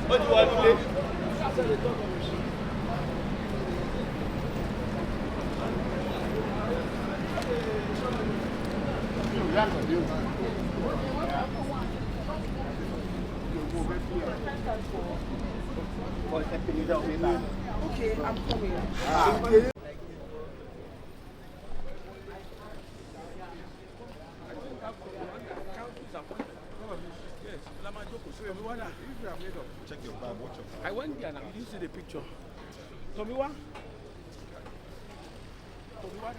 What do you want to play? Okay, I'm coming. Check your bag, watch your bag. I went there now. Did you see the picture? Tomiwa? Tomiwa?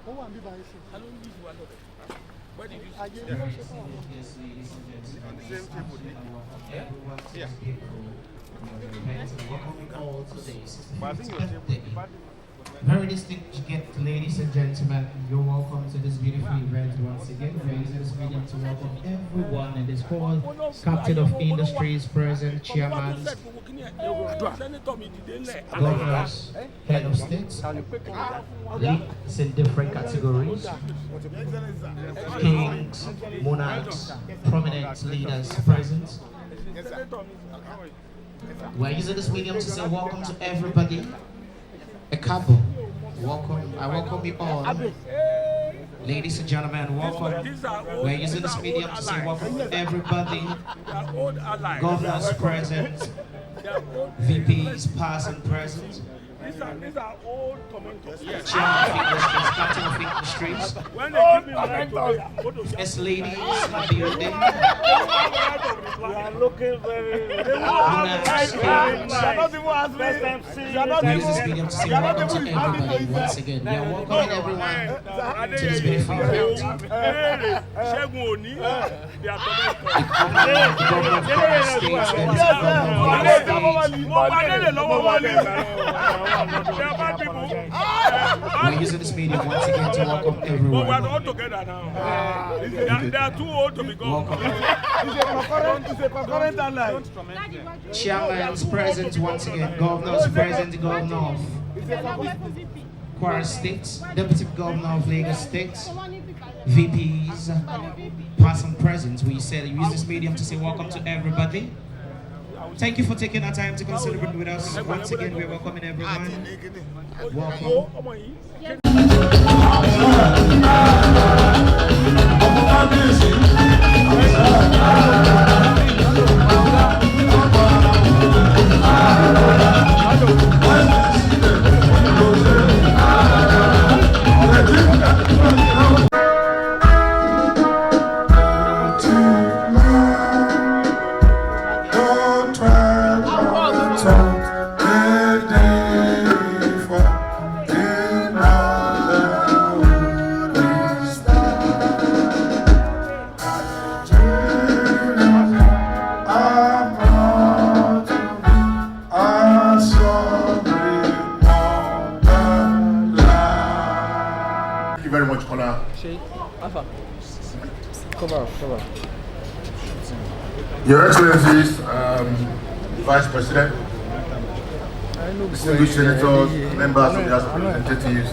Who want to buy it? I don't need one of it. Where did you see it? On the same table. Yeah. But I think your table. Very distinguished ladies and gentlemen, you're welcome to this beautiful event once again. We are using this medium to welcome everyone in this hall, captain of industries present, chairman, governors, head of states, leaders in different categories, kings, monarchs, prominent leaders present. We are using this medium to say welcome to everybody. A couple, welcome. I welcome you all. Ladies and gentlemen, welcome. We're using this medium to say welcome to everybody. Governors present, VPs past and present. These are old commenters. Chairman of industries, captain of industries. When they give me my Yes, ladies, happy birthday. you are looking very. Use this medium to say welcome to everybody once again. We are welcoming everyone to this beautiful event. They are we're using this medium once again to welcome everyone. We're all together now. They are too old to be gone. Chairman's present once again. Governors present. Governor of Kwara State, Deputy Governor of Lagos State, VPs, past and present. We said use this medium to say welcome to everybody. Thank you for taking our time to come celebrate with us. Once again, we're welcoming everyone. Welcome. Your Excellencies, Vice President, distinguished senators, members of the House of Representatives,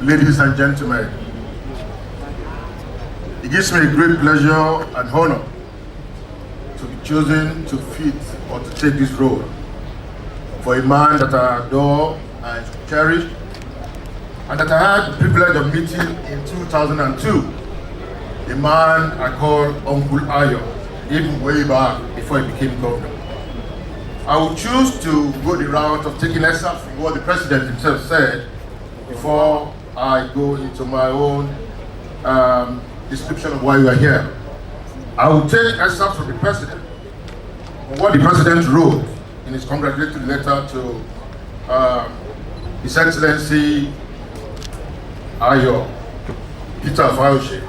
ladies and gentlemen, it gives me a great pleasure and honor to be chosen to fit or to take this role for a man that I adore and cherish, and that I had the privilege of meeting in 2002. A man I call Uncle Ayo, even way back before he became governor. I will choose to go the route of taking excerpts from what the president himself said before I go into my own description of why we are here. I will take excerpts from the president, from what the president wrote in his congratulatory letter to His Excellency Ayo Peter Fayose.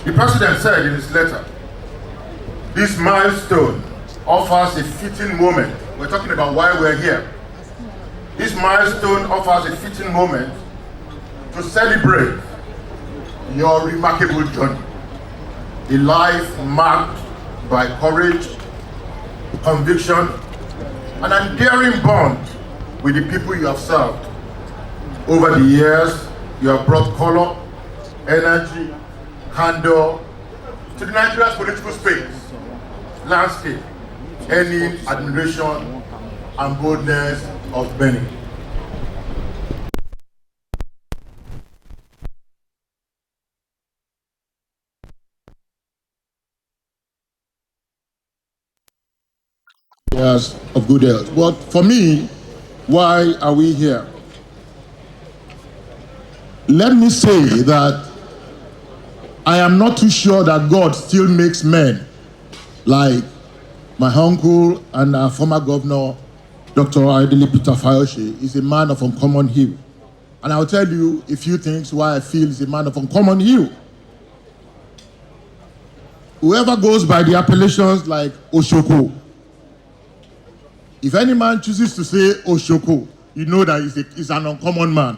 The president said in his letter, this milestone offers a fitting moment. We're talking about why we're here. This milestone offers a fitting moment to celebrate your remarkable journey. A life marked by courage, conviction, and an endearing bond with the people you have served. Over the years, you have brought color, energy, candor to the Nigeria's political space, landscape, any admiration and boldness of many. Yes, of good health. But for me, why are we here? Let me say that I am not too sure that God still makes men like my uncle and our former governor, Dr. Adele Peter Fayose, is a man of uncommon hue. And I'll tell you a few things why I feel he's a man of uncommon hue. Whoever goes by the appellations like Oshoko, if any man chooses to say Oshoko, you know that he's an uncommon man.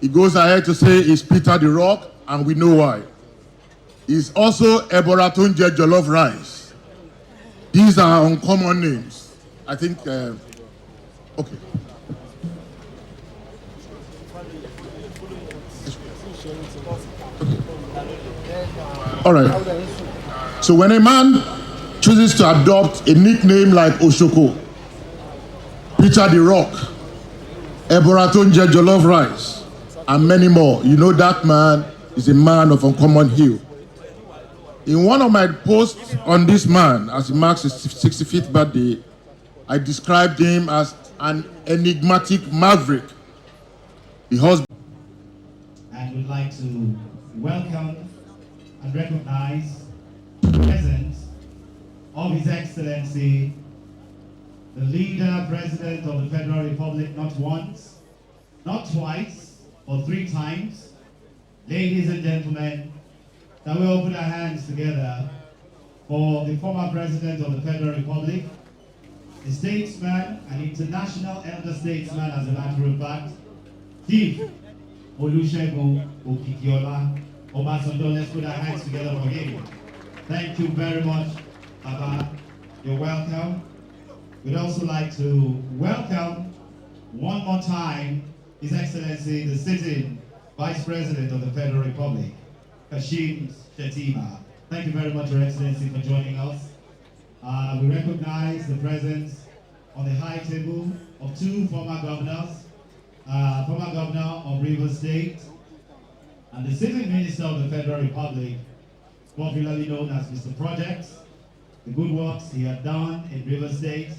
He goes ahead to say he's Peter the Rock, and we know why. He's also Eboratunje Jollof Rice. These are uncommon names. I think, okay. All right. So when a man chooses to adopt a nickname like Oshoko, Peter the Rock, Eboratunje Jollof Rice, and many more, you know that man is a man of uncommon hue. In one of my posts on this man, as he marks his 65th birthday, I described him as an enigmatic maverick. The husband. And would like to welcome and recognize the presence of His Excellency, the leader, President of the Federal Republic, not once, not twice, but 3 times. Ladies and gentlemen, can we all put our hands together for the former President of the Federal Republic, a statesman, an international elder statesman, as a matter of fact, Chief Olusegun Okikiola Obasanjo. Let's put our hands together for him. Thank you very much, Baba. You're welcome. We'd also like to welcome one more time His Excellency, the sitting Vice President of the Federal Republic, Kashim Shettima. Thank you very much, Your Excellency, for joining us. We recognize the presence on the high table of 2 former governors, former governor of Rivers State, and the sitting Minister of the Federal Republic, popularly known as Mr. Projects. The good works he had done in Rivers State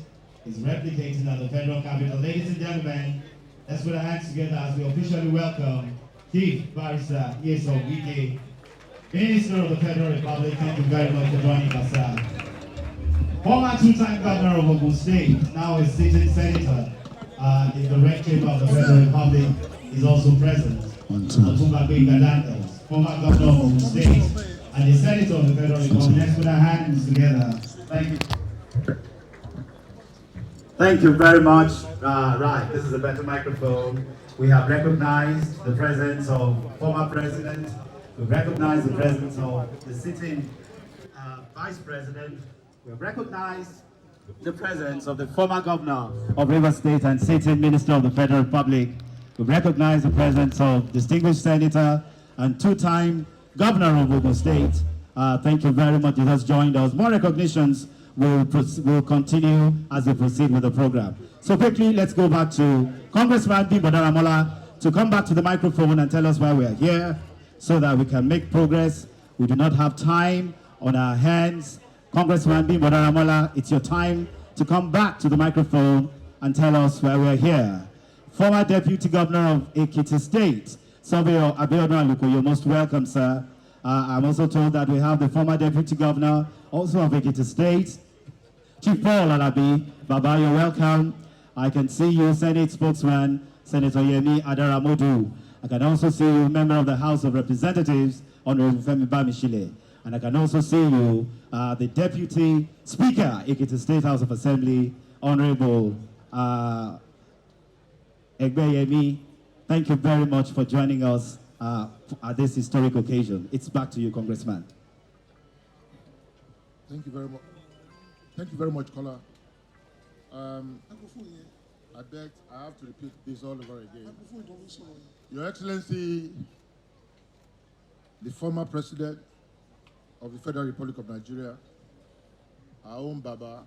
is replicated at the federal capital. Ladies and gentlemen, let's put our hands together as we officially welcome Chief Barrister Wike, Minister of the Federal Republic. Thank you very much for joining us, sir. Former 2-time governor of Ogun State, now a sitting senator in the Red Chamber of the Federal Republic, is also present. Otumba Gbenga, former governor of Ogun State and the senator of the Federal Republic. Let's put our hands together. Thank you. Thank you very much. Right, this is a better microphone. We have recognized the presence of former president. We've recognized the presence of the sitting vice president. We've recognized the presence of the former governor of Rivers State and sitting minister of the Federal Republic. We've recognized the presence of distinguished senator and 2-time governor of Ogun State. Thank you very much. He has joined us. More recognitions will continue as we proceed with the program. So quickly, let's go back to Congressman Bimbo Daramola to come back to the microphone and tell us why we are here so that we can make progress. We do not have time on our hands. Congressman Bimbo Daramola, it's your time to come back to the microphone and tell us why we are here. Former Deputy Governor of Ekiti State, Surveyor Abiodun Aluko, you're most welcome, sir. I'm also told that we have the former Deputy Governor, also of Ekiti State, Chief Paul Alabi. Baba, you're welcome. I can see you, Senate spokesman, Senator Yemi Adaramodu. I can also see you, member of the House of Representatives, Honorable Femi Bamishile. And I can also see you, the Deputy Speaker, Ekiti State House of Assembly, Honorable Egbeyemi. Thank you very much for joining us at this historic occasion. It's back to you, Congressman. Thank you very much. Thank you very much, Kola. I beg, I have to repeat this all over again. Your Excellency, the former president of the Federal Republic of Nigeria, our own Baba,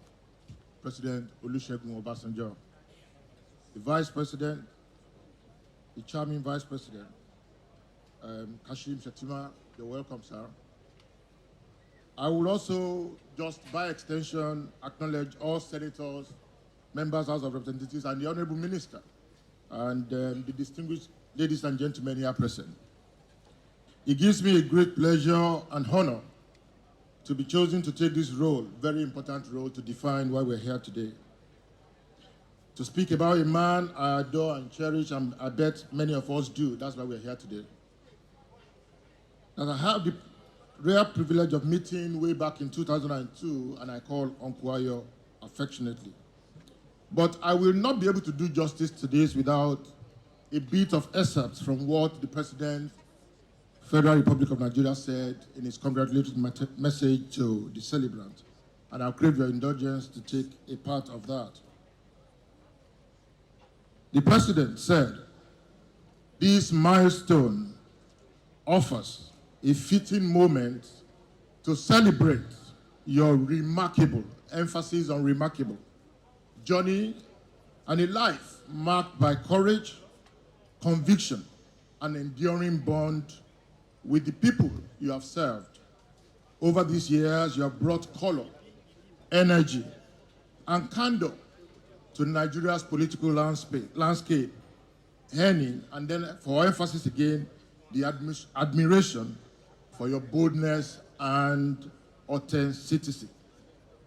President Olusegun Obasanjo, the Vice President, the charming Vice President, Kashim Shettima, you're welcome, sir. I will also, just by extension, acknowledge all senators, members, House of Representatives, and the Honorable Minister, and the distinguished ladies and gentlemen here present. It gives me a great pleasure and honor to be chosen to take this role, very important role, to define why we're here today. To speak about a man I adore and cherish, and I bet many of us do. That's why we're here today. And I have the rare privilege of meeting way back in 2002, and I call Uncle Ayo affectionately. But I will not be able to do justice to this without a bit of excerpts from what the President, Federal Republic of Nigeria, said in his congratulatory message to the celebrant. And I'll crave your indulgence to take a part of that. The President said, "This milestone offers a fitting moment to celebrate your remarkable," emphasis on remarkable, "journey and a life marked by courage, conviction, and enduring bond with the people you have served. Over these years, you have brought color, energy, and candor to Nigeria's political landscape, earning, and then for emphasis again, the admiration for your boldness and authenticity."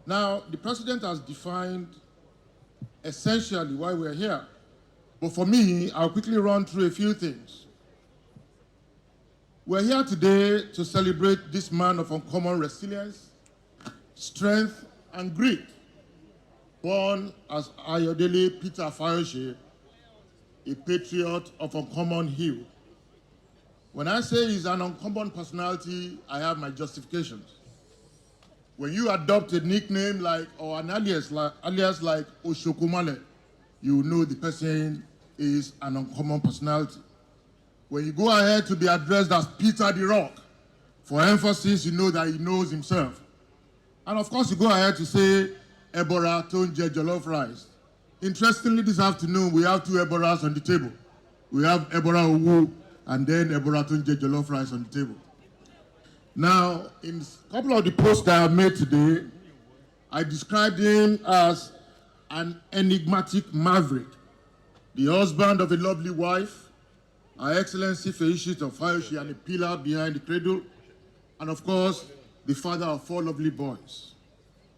Now, the President has defined essentially why we're here. But for me, I'll quickly run through a few things. We're here today to celebrate this man of uncommon resilience, strength, and grit. Born as Ayodele Peter Fayose, a patriot of uncommon hue. When I say he's an uncommon personality, I have my justifications. When you adopt a nickname like, or an alias like Oshokumale, you know the person is an uncommon personality. When you go ahead to be addressed as Peter the Rock, for emphasis, you know that he knows himself. And of course, you go ahead to say, Ebora Tonje Jollof Rice. Interestingly, this afternoon, we have two Eboras on the table. We have Ebora Owu and then Ebora Tonje Jollof Rice on the table. Now, in a couple of the posts that I made today, I described him as an enigmatic maverick, the husband of a lovely wife, Her Excellency Fayose of Fayose, and a pillar behind the cradle, and of course, the father of 4 lovely boys.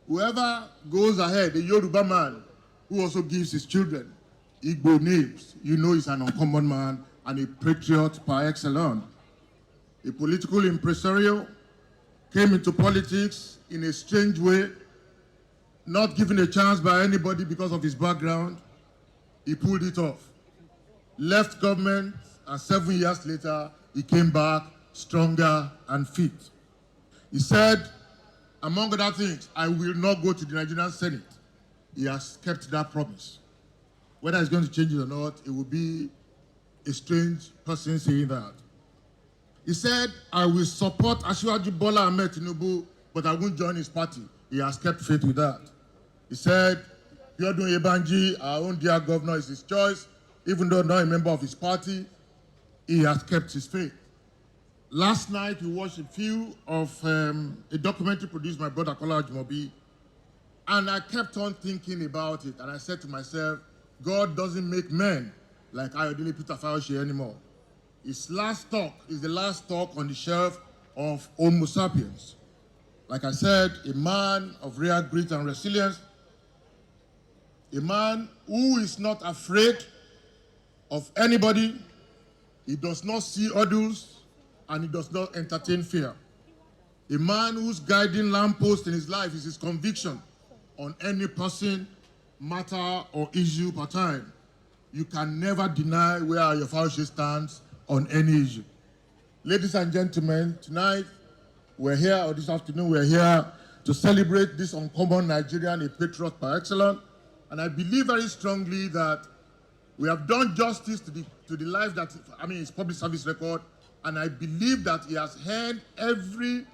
Whoever goes ahead, a Yoruba man who also gives his children Igbo names, you know he's an uncommon man and a patriot par excellence. A political impresario, came into politics in a strange way, not given a chance by anybody because of his background. He pulled it off. Left government, and 7 years later, he came back stronger and fit. He said, among other things, I will not go to the Nigerian Senate. He has kept that promise. Whether he's going to change it or not, it will be a strange person saying that. He said, I will support Asiwaju Bola Ahmed Tinubu, but I won't join his party. He has kept faith with that. He said, Biodun Yebanji, our own dear governor, is his choice. Even though not a member of his party, he has kept his faith. Last night, we watched a few of a documentary produced by my brother Kola Ajimobi, and I kept on thinking about it, and I said to myself, God doesn't make men like Ayodele Peter Fayose anymore. His last talk is the last talk on the shelf of Homo sapiens. Like I said, a man of rare grit and resilience, a man who is not afraid of anybody. He does not see hurdles, and he does not entertain fear. A man whose guiding lamppost in his life is his conviction on any person, matter, or issue per time. You can never deny where your Fayose stands on any issue. Ladies and gentlemen, tonight we're here, or this afternoon we're here to celebrate this uncommon Nigerian, a patriot par excellence. And I believe very strongly that we have done justice to the life that, his public service record, and I believe that he has heard every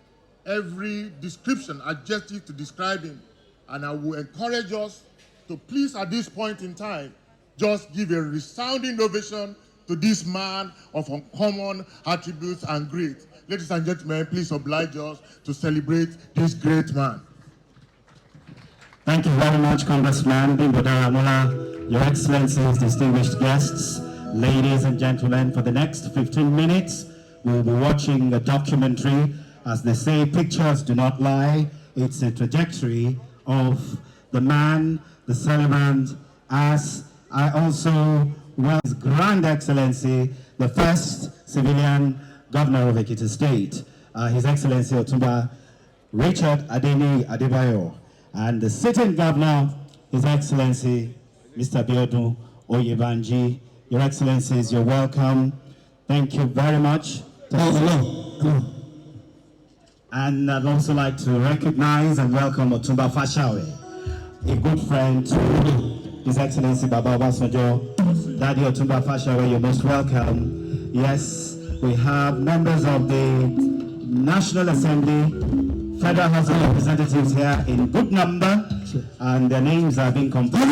description, adjective to describe him. And I will encourage us to please, at this point in time, just give a resounding ovation to this man of uncommon attributes and great. Ladies and gentlemen, please oblige us to celebrate this great man. Thank you very much, Congressman Bimbo Daramola, Your Excellencies, distinguished guests, ladies and gentlemen. For the next 15 minutes, we'll be watching a documentary. As they say, pictures do not lie. It's a trajectory of the man, the celebrant, as I also His Grand Excellency, the first civilian governor of Ekiti State, His Excellency Otumba Richard Adeni Adebayo, and the sitting governor, His Excellency Mr. Biodun Oyebanji. Your Excellencies, you're welcome. Thank you very much. Hello. And I'd also like to recognize and welcome Otumba Fashawe, a good friend to His Excellency Baba Obasanjo. Daddy Otumba Fashawe, you're most welcome. Yes, we have members of the National Assembly, Federal House of Representatives here in good number, and their names are being completed.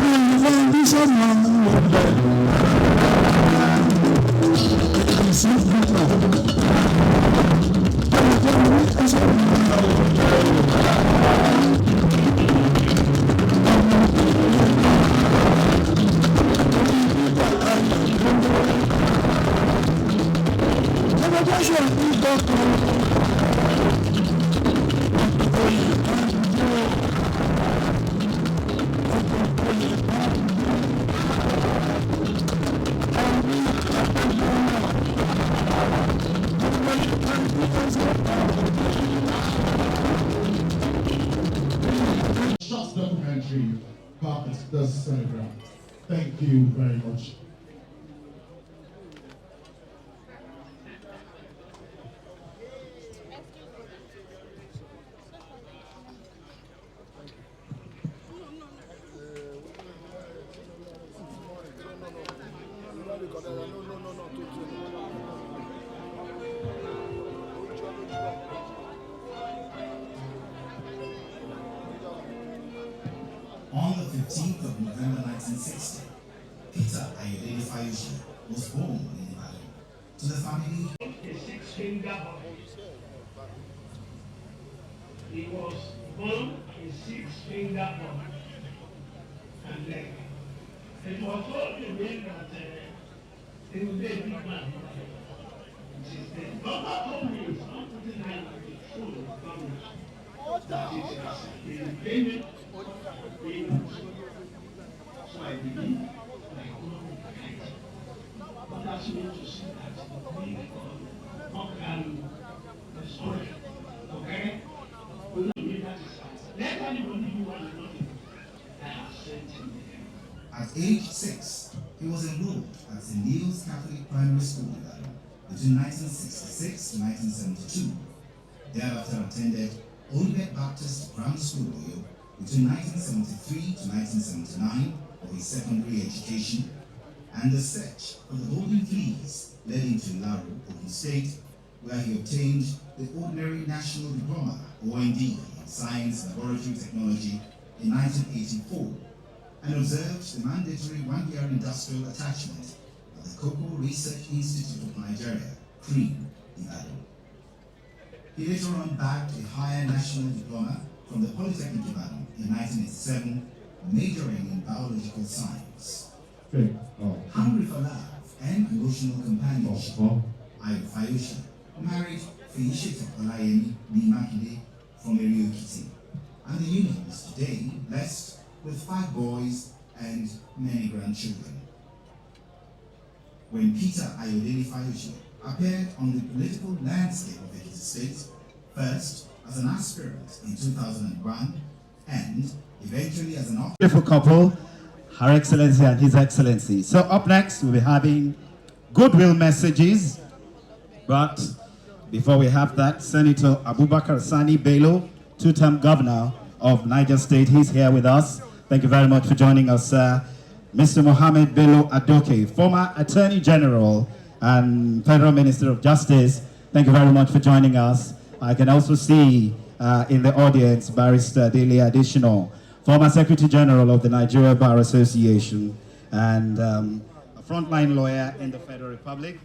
Short documentary about the celebrant. Thank you very much. On the 15th of November 1960, Peter Ayodele Fayose was born in Ibadan to the family. A six-finger boy. He was born a six-finger boy. And it was told to him that he would be a big man. Baba told me it's not putting hand on the phone of government. That it has been payment. So I believe my economic right. But that's me to see that we can destroy. Okay? We don't need that. Let anybody do what they want. I have sent him there. At age 6, he was enrolled at St. Neil's Catholic Primary School in Ibadan between 1966 to 1972. Thereafter attended Old Baptist Grammar School Oyo between 1973 to 1979 for his secondary education, and the search for the golden fleece led him to Laru, Ogun State, where he obtained the Ordinary National Diploma, OND, in Science Laboratory Technology in 1984, and observed the mandatory one-year industrial attachment at the Cocoa Research Institute of Nigeria, CREAM, in Ibadan. He later on bagged a higher national diploma from the Polytechnic Ibadan in 1987, majoring in biological science. Hungry for love and emotional companionship, Ayo Fayose married Fayose Olayemi Nimakide from Eri Ekiti, and the union is today blessed with 5 boys and many grandchildren. When Peter Ayodele Fayose appeared on the political landscape of Ekiti State, first as an aspirant in 2001, and eventually as an beautiful couple, Her Excellency and His Excellency. So up next, we'll be having goodwill messages. But before we have that, Senator Abubakar Sani Bello, 2-term governor of Niger State, he's here with us. Thank you very much for joining us, sir. Mr. Mohammed Bello Adoke, former Attorney General and Federal Minister of Justice, Thank you very much for joining us. I can also see in the audience Barrister Dele Additional, former Secretary General of the Nigeria Bar Association and a frontline lawyer in the Federal Republic.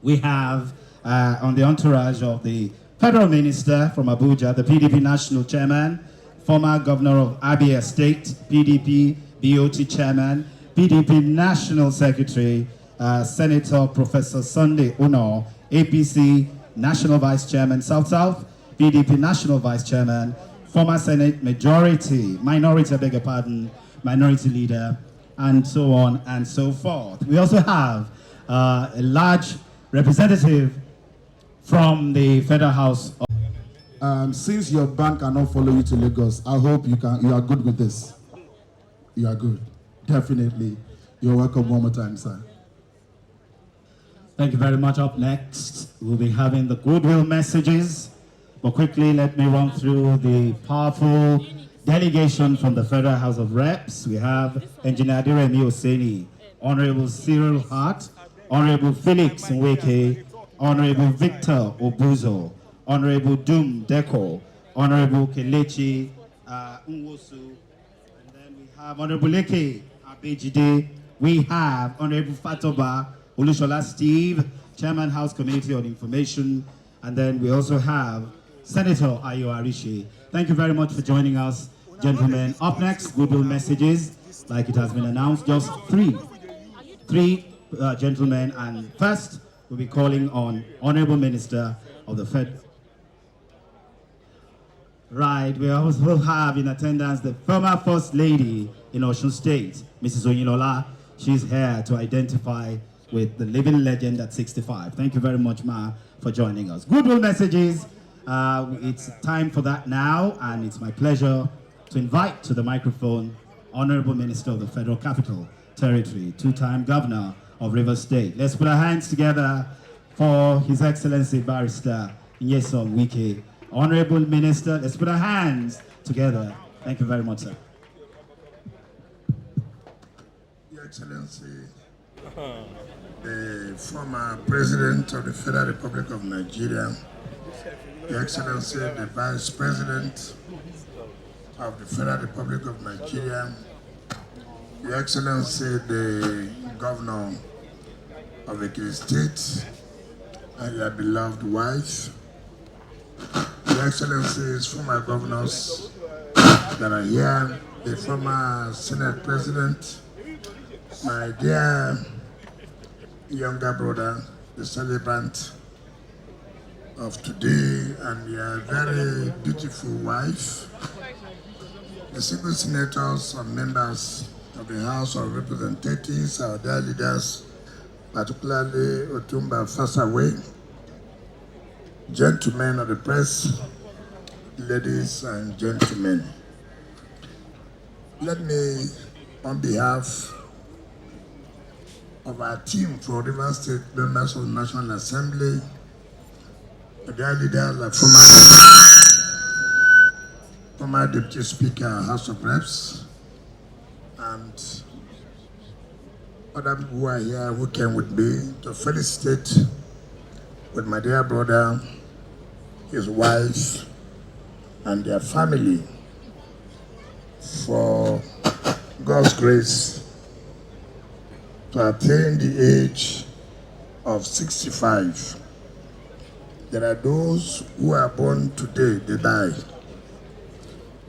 We have on the entourage of the Federal Minister from Abuja, the PDP National Chairman, former Governor of Abia State, PDP BOT Chairman, PDP National Secretary, Senator Professor Sunday Uno, APC National Vice Chairman, South-South, PDP National Vice Chairman, former Senate Minority Leader, and so on and so forth. We also have a large representative from the Federal House. Since your bank cannot follow you to Lagos, I hope you are good with this. You are good. Definitely. You're welcome one more time, sir. Thank you very much. Up next, we'll be having the goodwill messages. But quickly, let me run through the powerful delegation from the Federal House of Reps. We have Engineer Adiremi Oseni, Honorable Cyril Hart, Honorable Felix Nweke, Honorable Victor Obuzo, Honorable Dum Deko, Honorable Kelechi Nwosu, and then we have Honorable Leke Abejide. We have Honorable Fatoba Olushola Steve, Chairman House Committee on Information, and then we also have Senator Ayo Arishi. Thank you very much for joining us, gentlemen. Up next, goodwill messages, like it has been announced, just three gentlemen, and first we'll be calling on Honorable Minister of the Fed. Right, we also will have in attendance the former First Lady in Osun State, Mrs. Oyinlola. She's here to identify with the living legend at 65. Thank you very much, Ma, for joining us. Goodwill messages. It's time for that now, and it's my pleasure to invite to the microphone Honorable Minister of the Federal Capital Territory, two-time Governor of Rivers State. Let's put our hands together for His Excellency Barrister Nyesom Wike. Honorable Minister, let's put our hands together. Thank you very much, sir. Your Excellency, the former President of the Federal Republic of Nigeria, Your Excellency, the Vice President of the Federal Republic of Nigeria, Your Excellency, the Governor of Ekiti State, and your beloved wife, Your Excellencies, former governors that are here, the former Senate President, my dear younger brother, the celebrant of today, and your very beautiful wife, the single senators and members of the House of Representatives, our dear leaders, particularly Otumba Fasawe, gentlemen of the press, ladies and gentlemen. Let me, on behalf of our team for Rivers State members of the National Assembly, the leaders like former Deputy Speaker, House of Reps, and other people who are here who came with me to felicitate with my dear brother, his wife, and their family for God's grace to attain the age of 65. There are those who are born today, they die.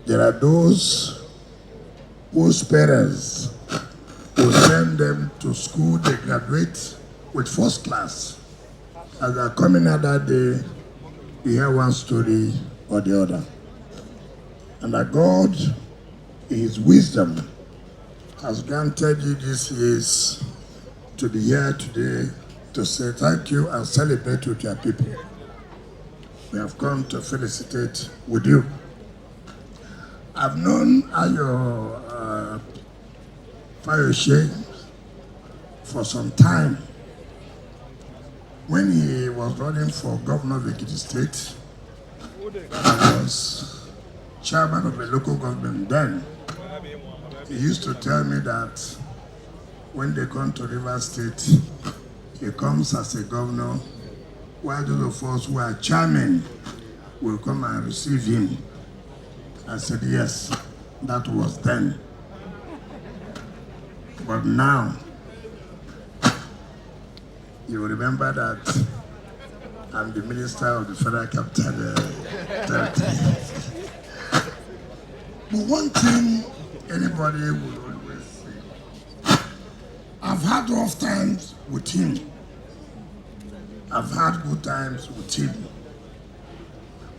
There are those whose parents will send them to school, they graduate with first class. As they are coming out that day, you hear one story or the other. And that God, in His wisdom, has granted you these years to be here today to say thank you and celebrate with your people. We have come to felicitate with you. I've known Ayo Fayose for some time. When he was running for governor of Ekiti State, I was chairman of a local government then. He used to tell me that when they come to Rivers State, he comes as a governor while those of us who are chairmen will come and receive him. I said, yes, that was then. But now, you remember that I'm the minister of the Federal Capital Territory. But one thing anybody will always say, I've had rough times with him. I've had good times with him.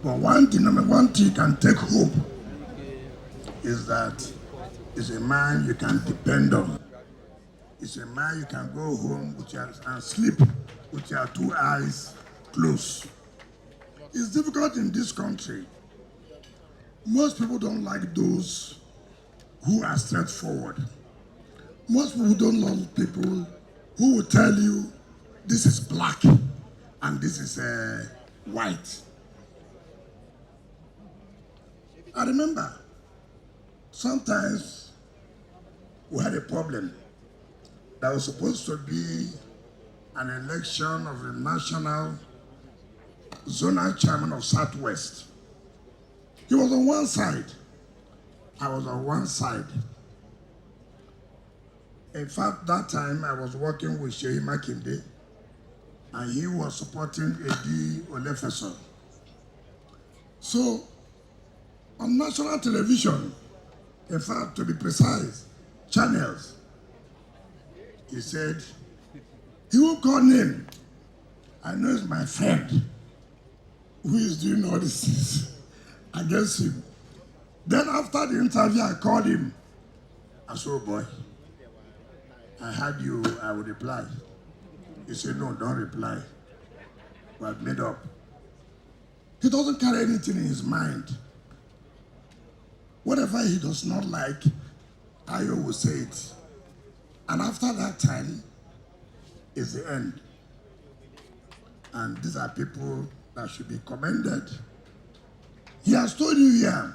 But one thing you can take hope is that he's a man you can depend on. He's a man you can go home with and sleep with your two eyes closed. It's difficult in this country. Most people don't like those who are straightforward. Most people don't love people who will tell you this is black and this is white. I remember sometimes we had a problem. That was supposed to be an election of the national zonal chairman of Southwest. He was on one side. I was on one side. In fact, that time I was working with Shettima and he was supporting A.D. Olefeso. So, on national television, in fact, to be precise, channels, he said, he will call name. I know it's my friend who is doing all these things against him. Then after the interview, I called him. I said, oh boy, I heard you, I would reply. He said, no, don't reply. We have made up. He doesn't carry anything in his mind. Whatever he does not like, Ayo will say it. And after that time, is the end. And these are people that should be commended. He has told you here,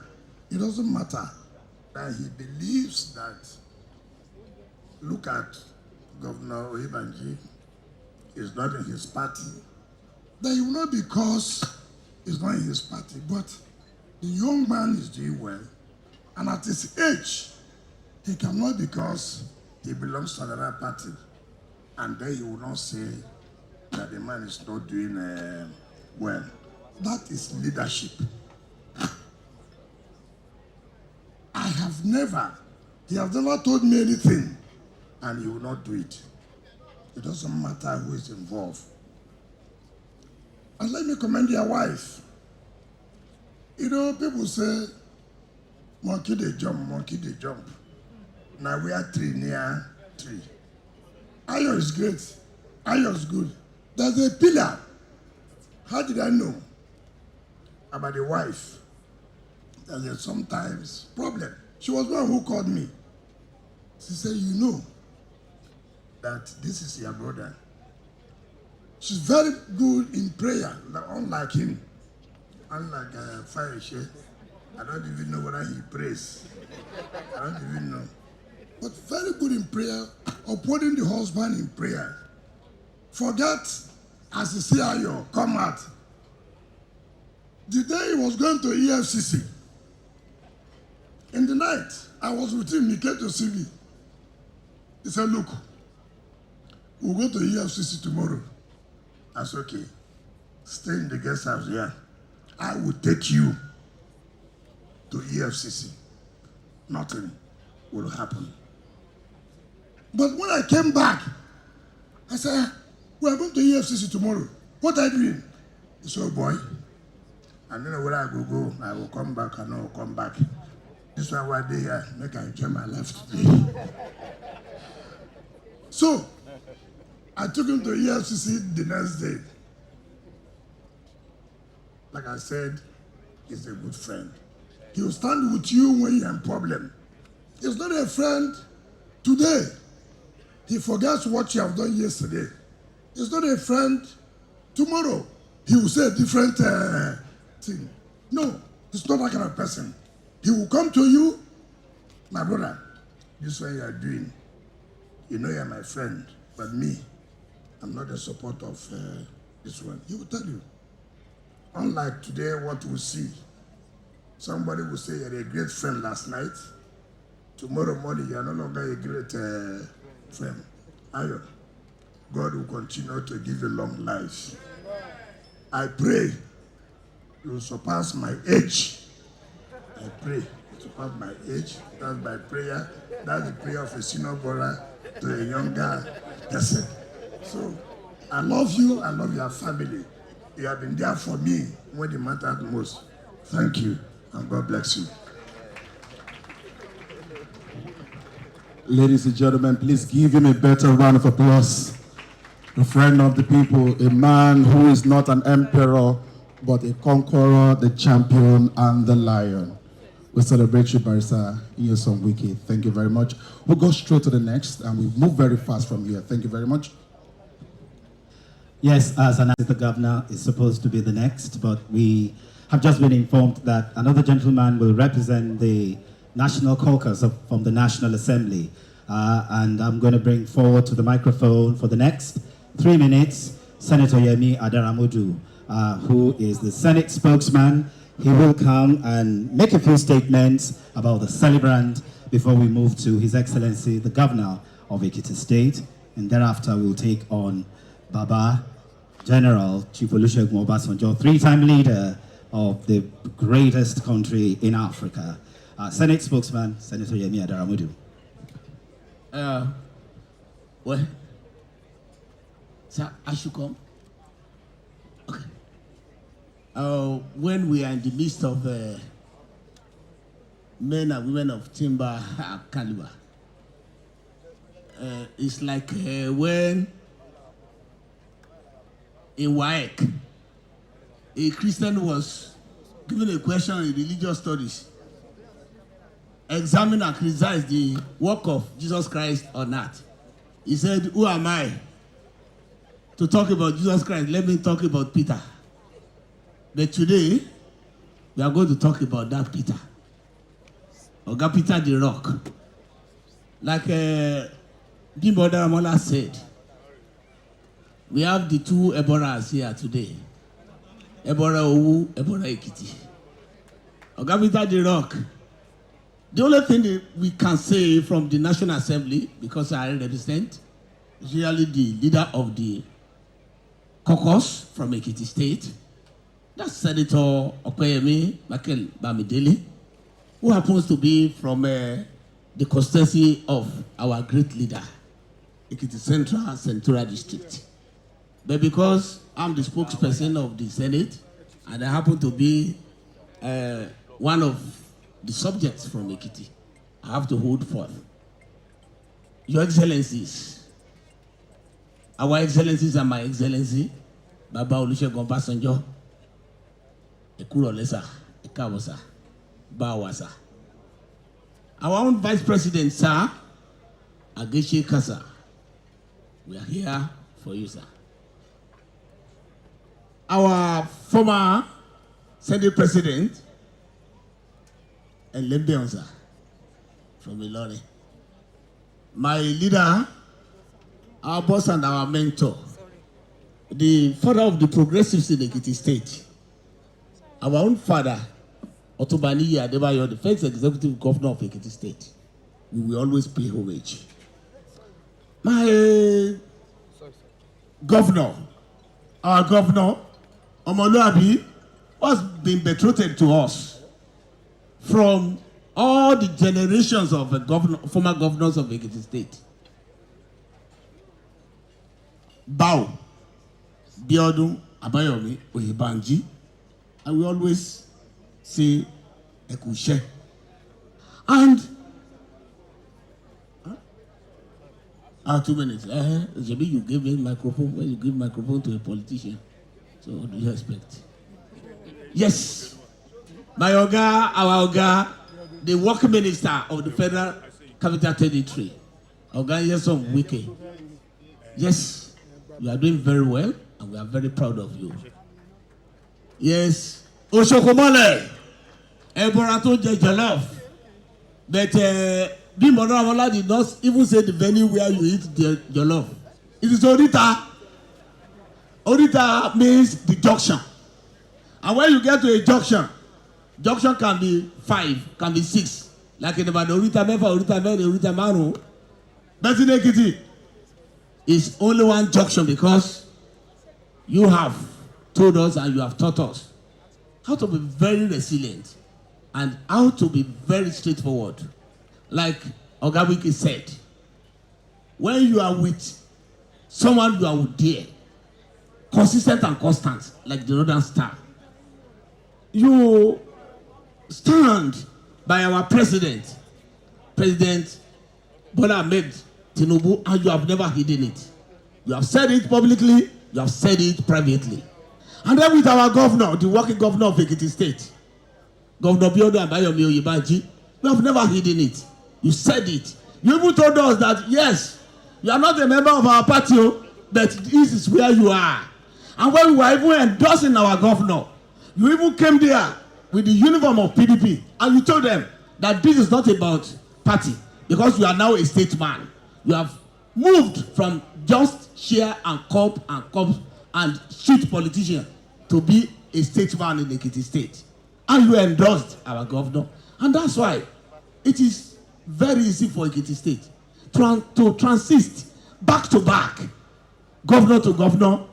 it doesn't matter that he believes that, look at Governor Obasanjo, is not in his party. That he will not because he's not in his party, but the young man is doing well. And at his age, he cannot because he belongs to another party. And then he will not say that the man is not doing well. That is leadership. I have never, he has never told me anything, and he will not do it. It doesn't matter who is involved. And let me commend your wife. You know, people say, monkey they jump, monkey they jump. Now we are tree near tree. Ayo is great. Ayo is good. There's a pillar. How did I know about the wife? There's a sometimes problem. She was one who called me. She said, you know that this is your brother. She's very good in prayer, unlike him. Unlike Fayose. I don't even know whether he prays. I don't even know. But very good in prayer, upholding the husband in prayer. Forget, as the CIO, come out. The day he was going to EFCC, in the night, I was with him, he came to see me. He said, look, we'll go to EFCC tomorrow. I said, okay, stay in the guest house here. I will take you to EFCC. Nothing will happen. But when I came back, I said, we are going to EFCC tomorrow. What are you doing? He said, oh boy, I don't know where I will go. I will come back, I know I will come back. This one why they here, make I enjoy my life today. So, I took him to EFCC the next day. Like I said, he's a good friend. He will stand with you when you're in problem. He's not a friend today. He forgets what you have done yesterday. He's not a friend tomorrow. He will say a different thing. No, he's not that kind of person. He will come to you, my brother, this is what you are doing. You know you're my friend, but me, I'm not a support of This one, he will tell you. Unlike today, what we see, somebody will say you're a great friend last night. Tomorrow morning, you are no longer a great friend. Ayo, God will continue to give you long life. I pray you will surpass my age. I pray you surpass my age. That's my prayer. That's the prayer of a senior brother to a younger person. So, I love you. I love your family. You have been there for me when it mattered most. Thank you, and God bless you. Ladies and gentlemen, please give him a better round of applause. A friend of the people, a man who is not an emperor, but a conqueror, the champion, and the lion. We celebrate you, Barrister Fayose. Thank you very much. We'll go straight to the next, and we move very fast from here. Thank you very much. Yes, as announced, the governor is supposed to be the next, but we have just been informed that another gentleman will represent the National Caucus from the National Assembly. And I'm going to bring forward to the microphone for the next 3 minutes, Senator Yemi Adaramodu, who is the Senate spokesman. He will come and make a few statements about the celebrant before we move to His Excellency, the Governor of Ekiti State. And thereafter, we'll take on Baba General Chief Olusegun Obasanjo, 3-time leader of the greatest country in Africa. Senate spokesman, Senator Yemi Adaramodu. Well, sir, I should come. Okay. When we are in the midst of men and women of timber caliber, it's like when in Pro-Wike, a Christian was given a question in religious studies. Examine and criticize the work of Jesus Christ on earth. He said, who am I to talk about Jesus Christ? Let me talk about Peter. But today, we are going to talk about that Peter. Oga Peter the Rock. Like Bimbo Daramola said, we have the two Eboras here today. Ebora Owu, Ebora Ekiti. Oga Peter the Rock. The only thing that we can say from the National Assembly, because I represent, is really the leader of the caucus from Ekiti State, that's Senator Opeyemi Michael Bamidele, who happens to be from the constituency of our great leader, Ekiti Central District. But because I'm the spokesperson of the Senate, and I happen to be one of the subjects from Ekiti, I have to hold forth. Your Excellencies, our Excellencies and my Excellency, Baba Olusegun Obasanjo, Ekurolesa, Ekawosa, Bawasa. Our own Vice President, sir, Agechi Kasa, we are here for you, sir. Our former Senate President, and Lembeonza from Ilori. My leader, our boss and our mentor, the father of the progressives in Ekiti State, our own father, Otobani Adebayo, the first executive governor of Ekiti State. We will always pay homage. My governor, our governor, Omoluabi, has been betrothed to us from all the generations of former governors of Ekiti State. Bao, Biodun, Abayomi, Oyebanji, and we always say Ekushe. And 2 minutes. Maybe you give me microphone when you give microphone to a politician. So what do you expect? Yes. My Oga, our Oga, the work minister of the Federal Capital Territory, Oga Wike. Yes, you are doing very well, and we are very proud of you. Yes, Oshokomole, Eborato Jollof, but Bimbo Daramola did not even say the venue where you eat the jollof. It is Odita. Orita means the junction. And when you get to a junction, junction can be 5, can be 6. Like in the Orita Mefa, Orita Mene, Orita Manu. But in Ekiti, it's only one junction because you have told us and you have taught us how to be very resilient and how to be very straightforward. Like Oga Wike said, when you are with someone you are with dear, consistent and constant, like the Northern Star, you stand by our President Bola Ahmed Tinubu, and you have never hidden it. You have said it publicly, you have said it privately. And then with our governor, the working governor of Ekiti State, Governor Biodo Abayomi Oyebanji, you have never hidden it. You said it. You even told us that, yes, you are not a member of our party, but this is where you are. And when we were even endorsing our governor, you even came there with the uniform of PDP, and you told them that this is not about party, because you are now a statesman. You have moved from just share and cup and street politician to be a statesman in Ekiti State. And you endorsed our governor. And that's why it is very easy for Ekiti State to transist back to back, governor to governor,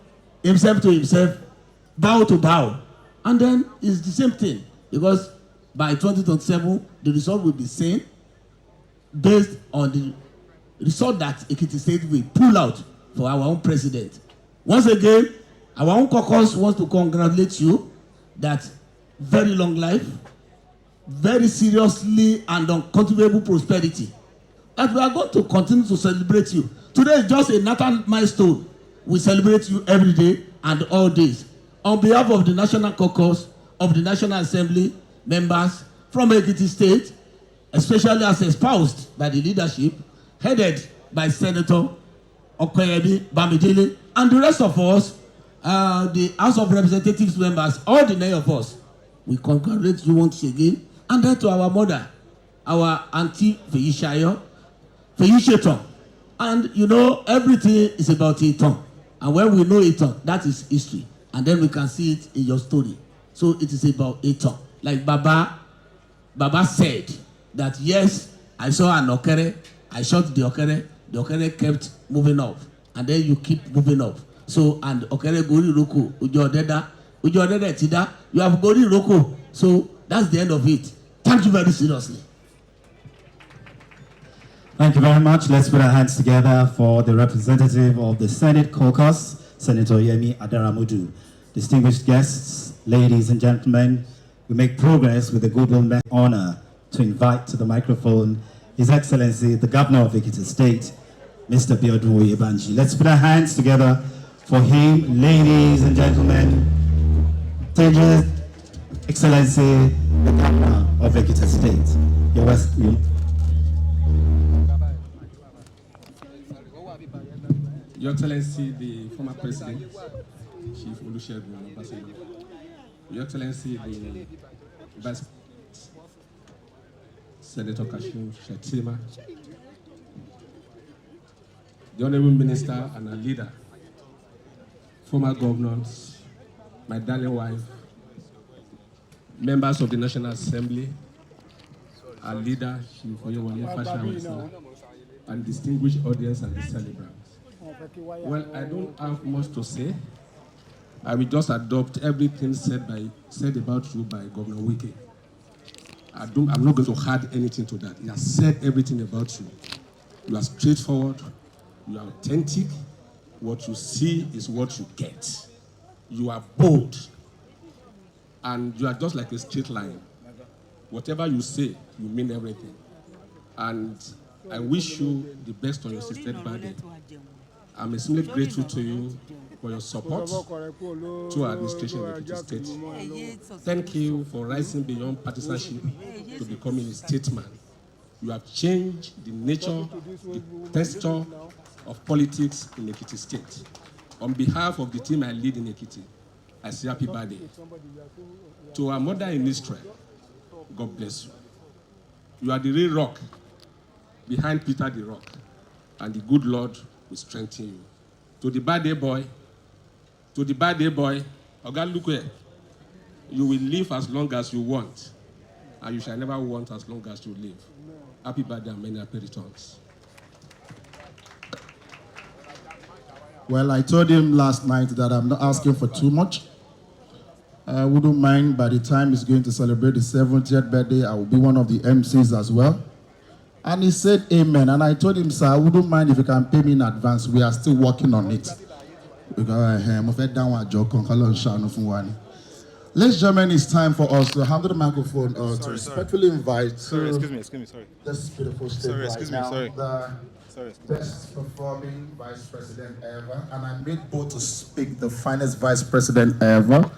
himself to himself, bow to bow. And then it's the same thing, because by 2027, the result will be seen based on the result that Ekiti State will pull out for our own president. Once again, our own caucus wants to congratulate you that very long life, very seriously and uncultivable prosperity. And we are going to continue to celebrate you. Today is just a natal milestone. We celebrate you every day and all days. On behalf of the National Caucus of the National Assembly members from Ekiti State, especially as espoused by the leadership, headed by Senator Okoyemi Bamidele, and the rest of us, the House of Representatives members, all the 9 of us, we congratulate you once again. And then to our mother, our auntie Fayose, and you know, everything is about Iton. And when we know Iton, that is history. And then we can see it in your story. So it is about Iton. Like Baba said that, yes, I saw an okere, I shot the okere kept moving up. And then you keep moving up. So, and okere gori roko, ujo deda tida, you have gori roko. So that's the end of it. Thank you very seriously. Thank you very much. Let's put our hands together for the representative of the Senate Caucus, Senator Yemi Adaramudu. Distinguished guests, ladies and gentlemen, we make progress with the goodwill honor to invite to the microphone His Excellency, the Governor of Ekiti State, Mr. Biodo Oyebanji. Let's put our hands together for him, ladies and gentlemen. His Excellency, the Governor of Ekiti State. Your Excellency, the former President, Chief Olusegun Obasanjo. Your Excellency, the Vice Senator Shettima, the Honorable Minister and our leader, former governors, my darling wife, members of the National Assembly, our leader, Chief Oyewole Fashawa, and distinguished audience and the celebrants. Well, I don't have much to say. I will just adopt everything said about you by Governor Wike. I'm not going to add anything to that. He has said everything about you. You are straightforward. You are authentic. What you see is what you get. You are bold. And you are just like a straight line. Whatever you say, you mean everything. And I wish you the best on your sister's birthday. I'm extremely grateful to you for your support to our administration of Ekiti State. Thank you for rising beyond partisanship to becoming a statesman. You have changed the nature, the texture of politics in Ekiti State. On behalf of the team I lead in Ekiti, I say happy birthday. To our mother in Israel, God bless you. You are the real rock behind Peter the Rock, and the good Lord will strengthen you. To the birthday boy, To the birthday boy, Oga Lukwe, you will live as long as you want, and you shall never want as long as you live. Happy birthday and many happy returns. Well, I told him last night that I'm not asking for too much. I wouldn't mind by the time he's going to celebrate the 70th birthday, I will be one of the MCs as well. And he said amen. And I told him, sir, I wouldn't mind if you can pay me in advance. We are still working on it. Ladies and gentlemen, it's time for us to handle the microphone to respectfully invite. Sorry, excuse me, sorry. This beautiful stage Sorry, right excuse me, now, sorry. The best performing vice president ever, and I made bold to speak the finest vice president ever.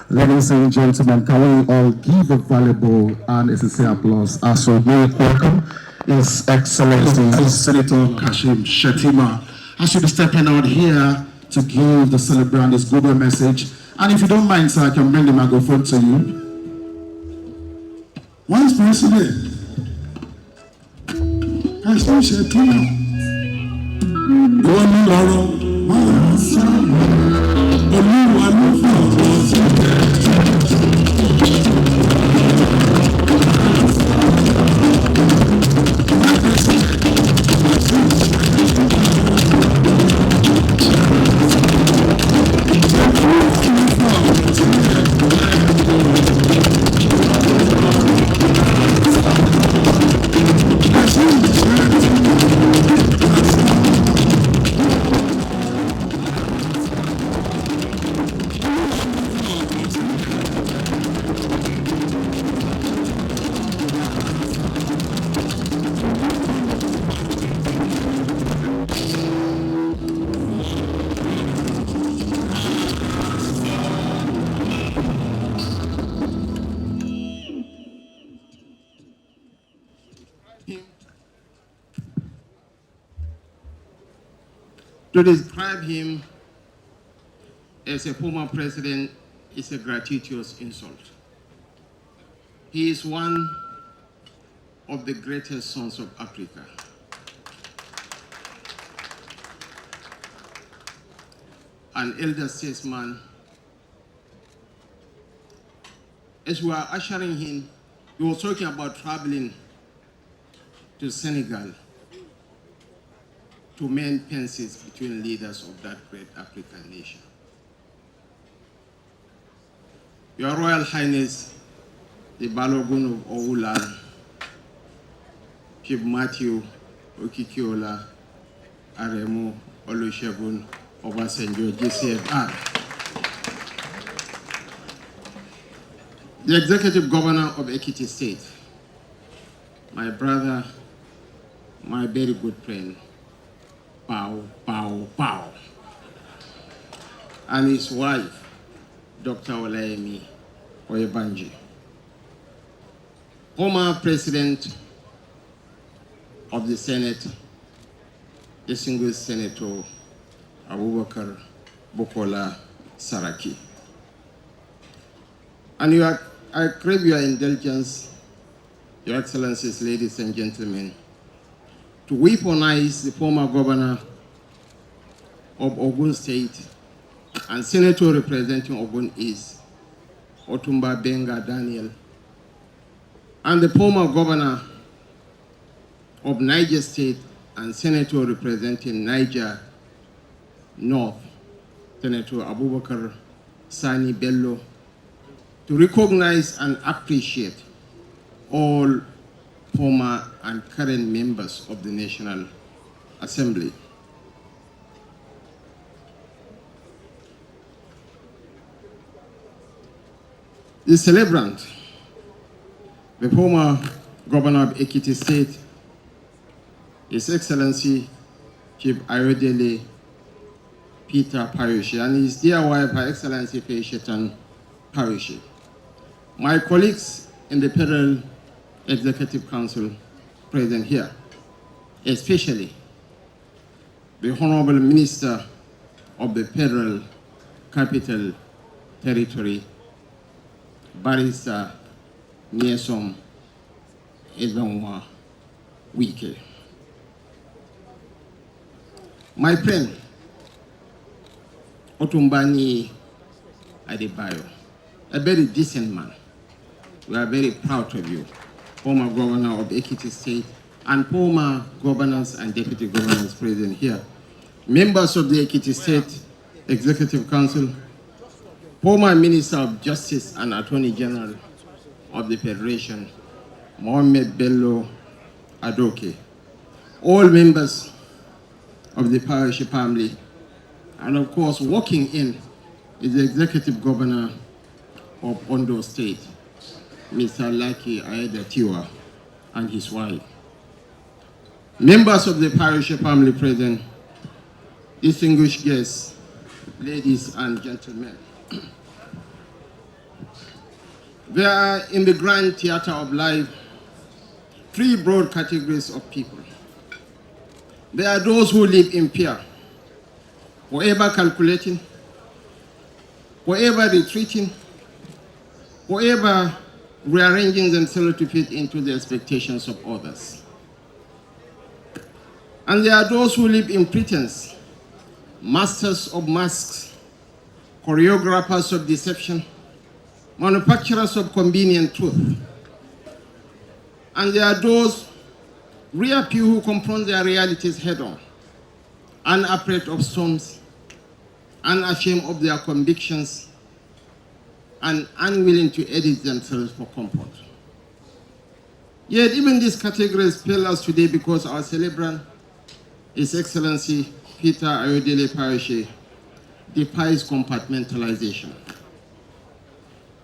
Ladies and gentlemen, can we all give a valuable and a sincere applause as we welcome His Excellency Senator Kashim Shettima. I should be stepping out here to give the celebrant this global message. And if you don't mind, sir, I can bring the microphone to you. Vice President Kashim Shettima. One lọ́rọ̀ máa sábà Olúwa ló fọ̀rọ̀ sílẹ̀. To describe him as a former president is a gratuitous insult. He is one of the greatest sons of Africa. An elder statesman. As we are ushering him, he was talking about traveling to Senegal to mend pences between leaders of that great African nation. Your Royal Highness, the Balogun of Oulan, Chief Matthew Okikiola Aremu Olusegun Obasanjo GCFR, the Executive Governor of Ekiti State, my brother, my very good friend, Pow, Pow, Pow, and his wife, Dr. Olaemi Oyebanji, former President of the Senate, distinguished Senator Abubakar Bukola Saraki. And I crave your indulgence, Your Excellencies, ladies and gentlemen, to weaponize the former governor of Ogun State and senator representing Ogun East, Otumba Benga Daniel, and the former governor of Niger State and senator representing Niger North, Senator Abubakar Sani Bello, to recognize and appreciate all former and current members of the National Assembly. The celebrant, the former governor of Ekiti State, His Excellency Chief Ayodele Peter Fayose, and his dear wife, Her Excellency Fayose Fayose. My colleagues in the Federal Executive Council present here, especially the Honorable Minister of the Federal Capital Territory, Barrister Nyesom Wike. My friend, Otumbani Adebayo, a very decent man. We are very proud of you, former governor of Ekiti State, and former governors and deputy governors present here, members of the Ekiti State Executive Council, former Minister of Justice and Attorney General of the Federation, Mohamed Bello Adoke, all members of the Fayose family, and of course, walking in is the Executive Governor of Ondo State, Mr. Saraki Tiwa, and his wife. Members of the Fayose family present, distinguished guests, ladies and gentlemen. There are in the grand theater of life three broad categories of people. There are those who live in fear, forever calculating, forever retreating, forever rearranging themselves to fit into the expectations of others. And there are those who live in pretense, masters of masks, choreographers of deception, manufacturers of convenient truth. And there are those rare few who confront their realities head-on, unafraid of storms, unashamed of their convictions, and unwilling to edit themselves for comfort. Yet even these categories fail us today because our celebrant, His Excellency Peter Ayodele Fayose, defies compartmentalization.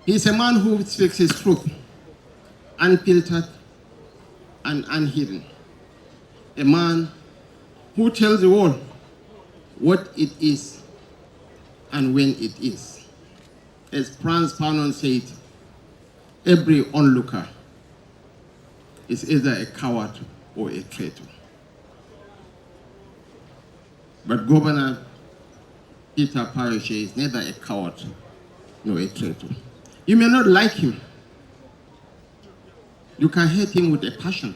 He is a man who speaks his truth, unfiltered and unhidden. A man who tells the world what it is and when it is. As Franz Fanon said, every onlooker is either a coward or a traitor. But Governor Peter Fayose is neither a coward nor a traitor. You may not like him. You can hate him with a passion.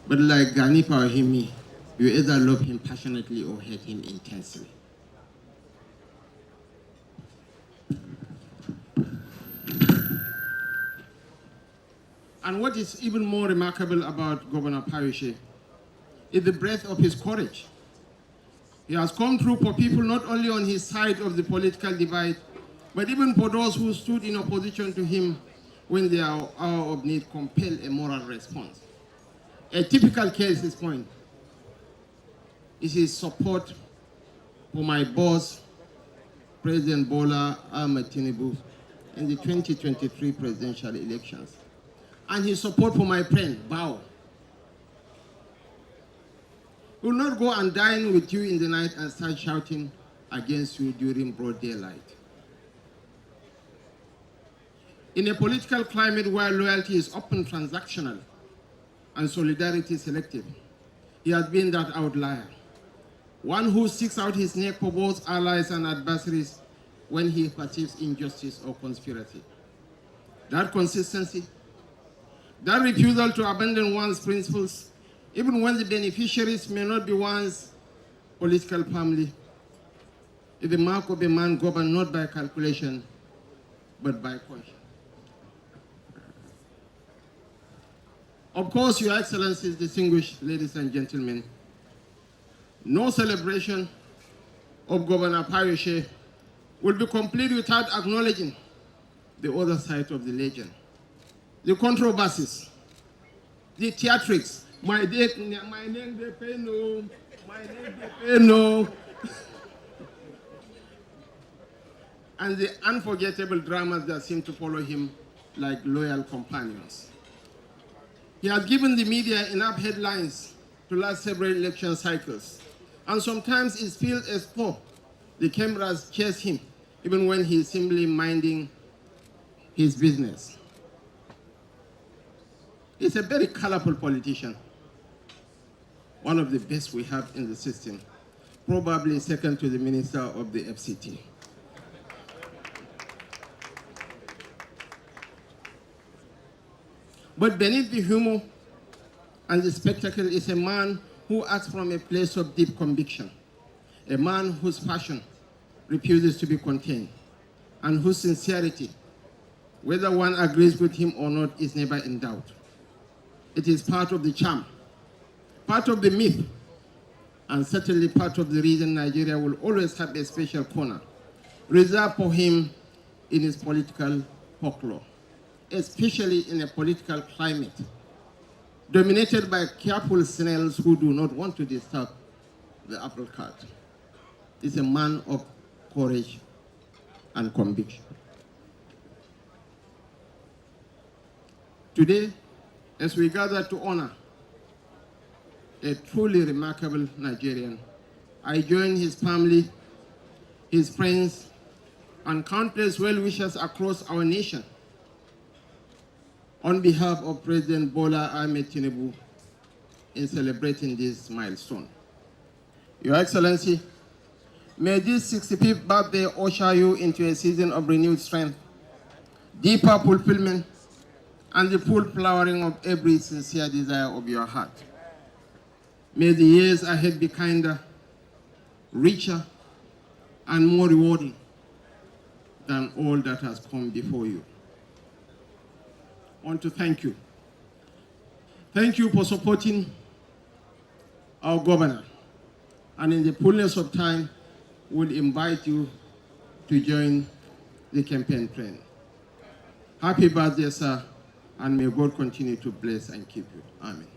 But like Ganipa or Himi, you either love him passionately or hate him intensely. And what is even more remarkable about Governor Fayose is the breadth of his courage. He has come through for people not only on his side of the political divide, but even for those who stood in opposition to him when their hour of need compelled a moral response. A typical case in point is his support for my boss, President Bola Ahmed Tinubu, in the 2023 presidential elections, and his support for my friend, Bao. He will not go and dine with you in the night and start shouting against you during broad daylight. In a political climate where loyalty is often transactional and solidarity selective, he has been that outlier, one who sticks out his neck for both allies and adversaries when he perceives injustice or conspiracy. That consistency, that refusal to abandon one's principles, even when the beneficiaries may not be one's political family, is the mark of a man governed not by calculation, but by conscience. Of course, Your Excellencies, distinguished ladies and gentlemen, no celebration of Governor Fayose will be complete without acknowledging the other side of the legend. The controversies, the theatrics, my name they pay no, my name they pay no, and the unforgettable dramas that seem to follow him like loyal companions. He has given the media enough headlines to last several election cycles, and sometimes it feels as though the cameras chase him, even when he is simply minding his business. He's a very colorful politician, one of the best we have in the system, probably second to the Minister of the FCT. But beneath the humor and the spectacle is a man who acts from a place of deep conviction, a man whose passion refuses to be contained, and whose sincerity, whether one agrees with him or not, is never in doubt. It is part of the charm, part of the myth, and certainly part of the reason Nigeria will always have a special corner reserved for him in its political folklore, especially in a political climate dominated by careful snails who do not want to disturb the apple cart. He's a man of courage and conviction. Today, as we gather to honor a truly remarkable Nigerian, I join his family, his friends, and countless well-wishers across our nation on behalf of President Bola Ahmed Tinubu in celebrating this milestone. Your Excellency, may this 65th birthday usher you into a season of renewed strength, deeper fulfillment, and the full flowering of every sincere desire of your heart. May the years ahead be kinder, richer, and more rewarding than all that has come before you. I want to thank you. Thank you for supporting our governor. And in the fullness of time, we'll invite you to join the campaign train. Happy birthday, sir, and may God continue to bless and keep you. Amen.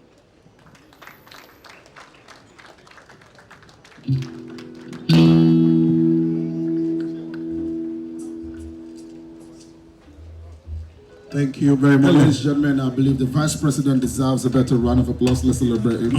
Thank you very much, ladies and gentlemen. I believe the Vice President deserves a better round of applause. Let's celebrate him.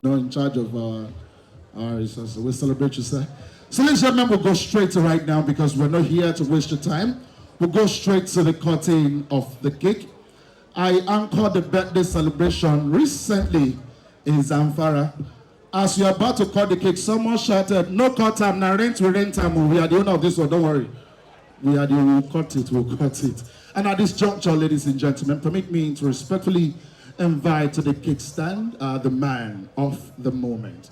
In charge of our resources. We'll celebrate you, sir. So ladies and gentlemen, we'll go straight to right now because we're not here to waste your time. We'll go straight to the cutting of the cake. I anchored the birthday celebration recently in Zamfara. As we are about to cut the cake, someone shouted, "No cut time, now rent we rent time." We are the owner of this one, don't worry. We'll cut it. And at this juncture, ladies and gentlemen, permit me to respectfully invite to the cake stand the man of the moment.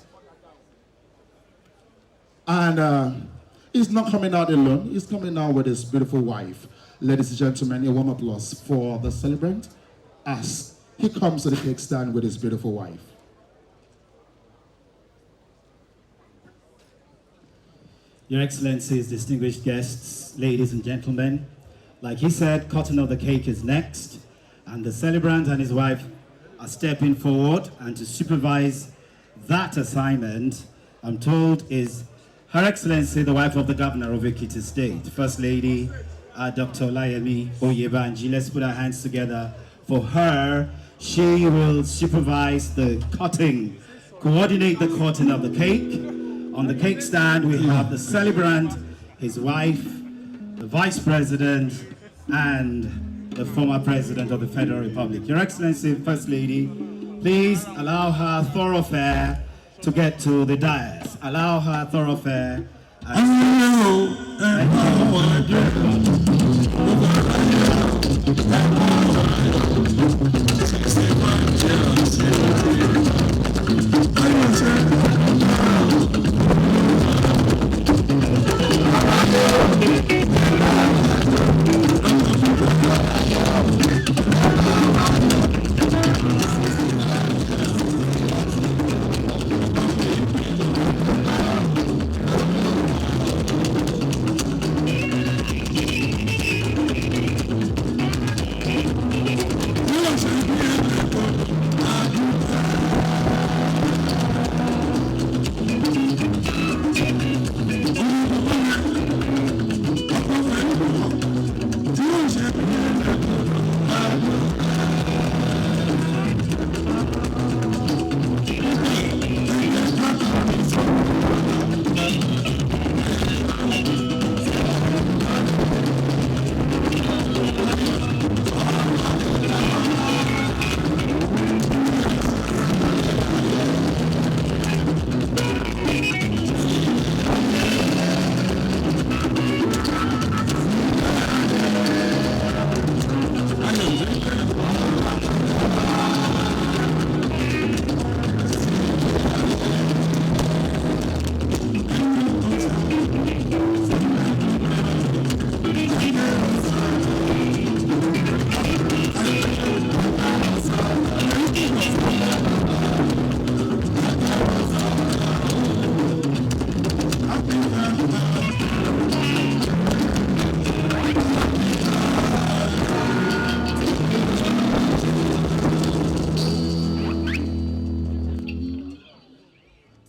And he's not coming out alone, he's coming out with his beautiful wife. Ladies and gentlemen, a warm applause for the celebrant as he comes to the cake stand with his beautiful wife. Your Excellencies, distinguished guests, ladies and gentlemen, like he said, cutting of the cake is next, and the celebrant and his wife are stepping forward and to supervise that assignment, I'm told, is Her Excellency, the wife of the Governor of Ekiti State, First Lady Dr. Olayemi Oyebanji. Let's put our hands together for her. She will supervise the cutting, coordinate the cutting of the cake. On the cake stand, we have the celebrant, his wife, the Vice President, and the former President of the Federal Republic. Your Excellency, First Lady, please allow her thoroughfare to get to the dais. Allow her thoroughfare.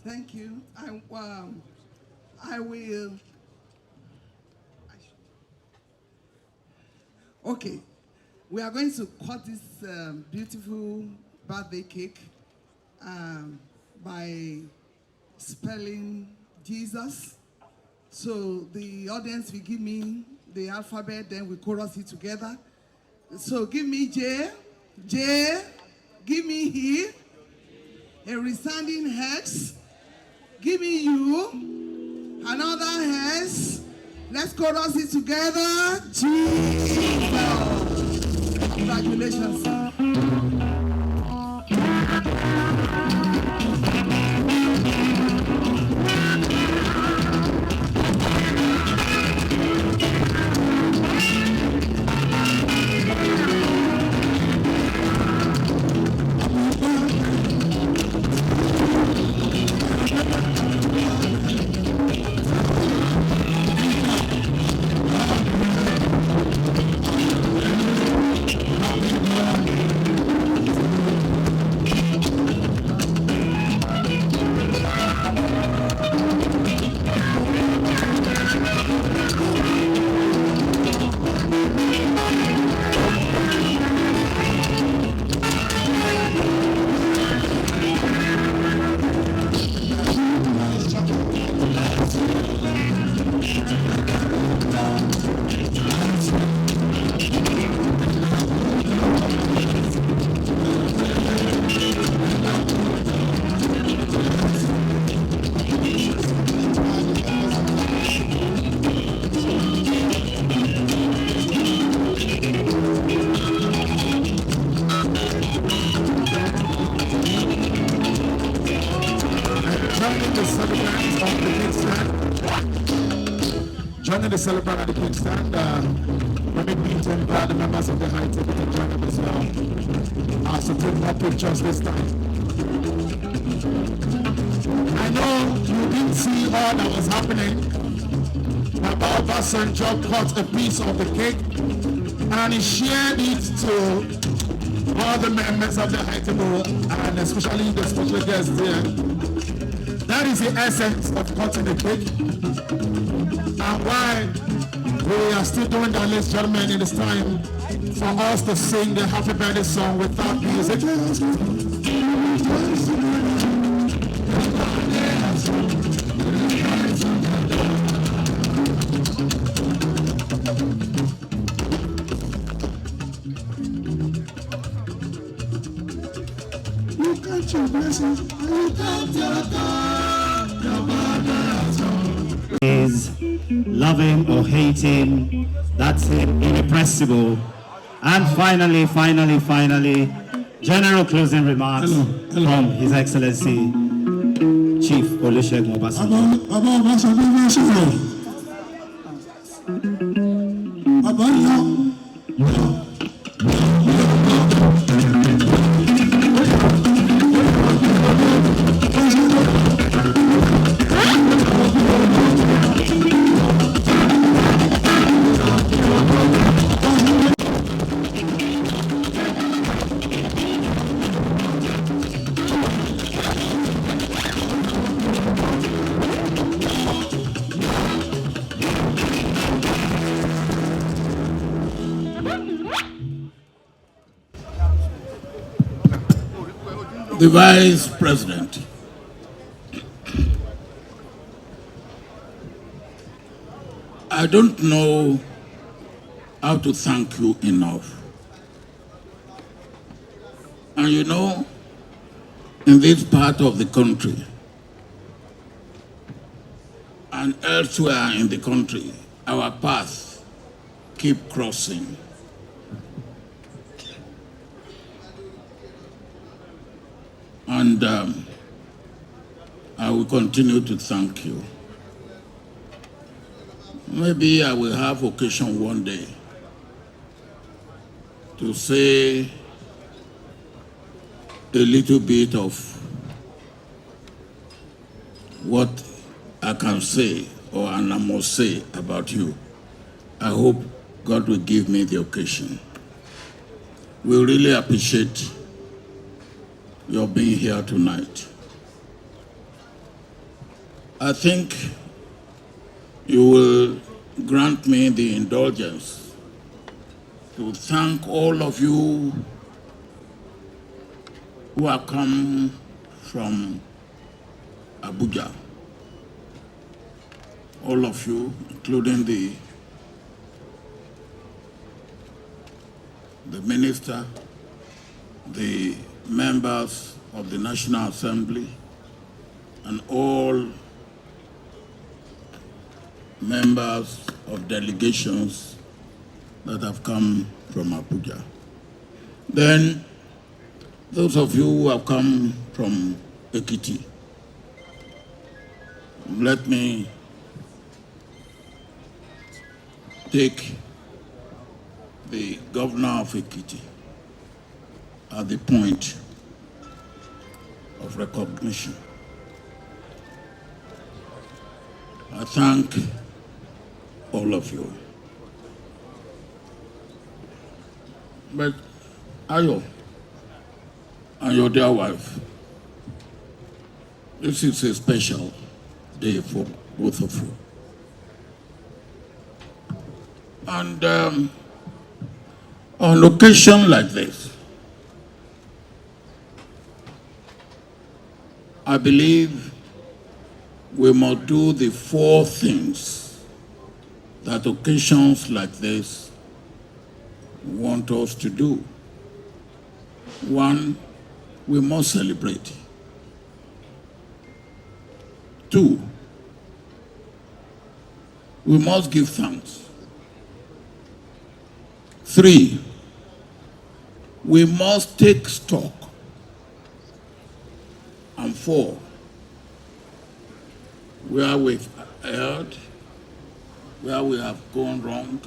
Thank you. I will. Okay, we are going to cut this beautiful birthday cake by spelling Jesus. So the audience will give me the alphabet, then we chorus it together. So give me J, give me E, a resounding X, give me U, another S. Let's chorus it together. Jesus. Congratulations, sir. Joining the celebrant at the King stand, let me meet and invite the members of the high table to join them as well. So take more pictures this time. I know you didn't see all that was happening. Obasanjo cut a piece of the cake and he shared it to all the members of the high table and especially the special guests there. That is the essence of cutting the cake. And why we are still doing that, ladies and gentlemen, it is time for us to sing the happy birthday song without music. Is love him or hate him, that's him, irrepressible. And finally, general closing remarks from His Excellency Chief Olusegun Obasanjo. The Vice President. I don't know how to thank you enough. And you know, in this part of the country and elsewhere in the country, our paths keep crossing. And I will continue to thank you. Maybe I will have occasion one day to say a little bit of what I can say or I must say about you. I hope God will give me the occasion. We really appreciate your being here tonight. I think you will grant me the indulgence to thank all of you who have come from Abuja. All of you, including the minister, the members of the National Assembly, and all members of delegations that have come from Abuja. Then, those of you who have come from Ekiti, let me take the governor of Ekiti at the point of recognition. I thank all of you. But Ayo and your dear wife, this is a special day for both of you. And on occasion like this, I believe we must do the 4 things that occasions like this want us to do. 1, we must celebrate. 2, we must give thanks. 3, we must take stock. And 4, where we've erred, where we have gone wrong,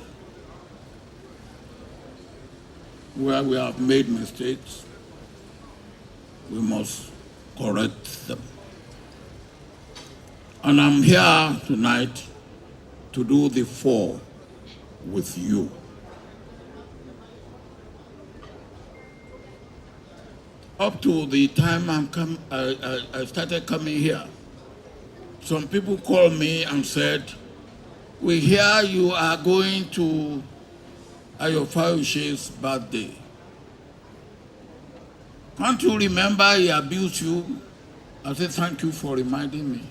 where we have made mistakes, we must correct them. And I'm here tonight to do the 4 with you. Up to the time I started coming here, some people called me and said, we hear you are going to Fayose's birthday. Can't you remember he abused you? I said, thank you for reminding me.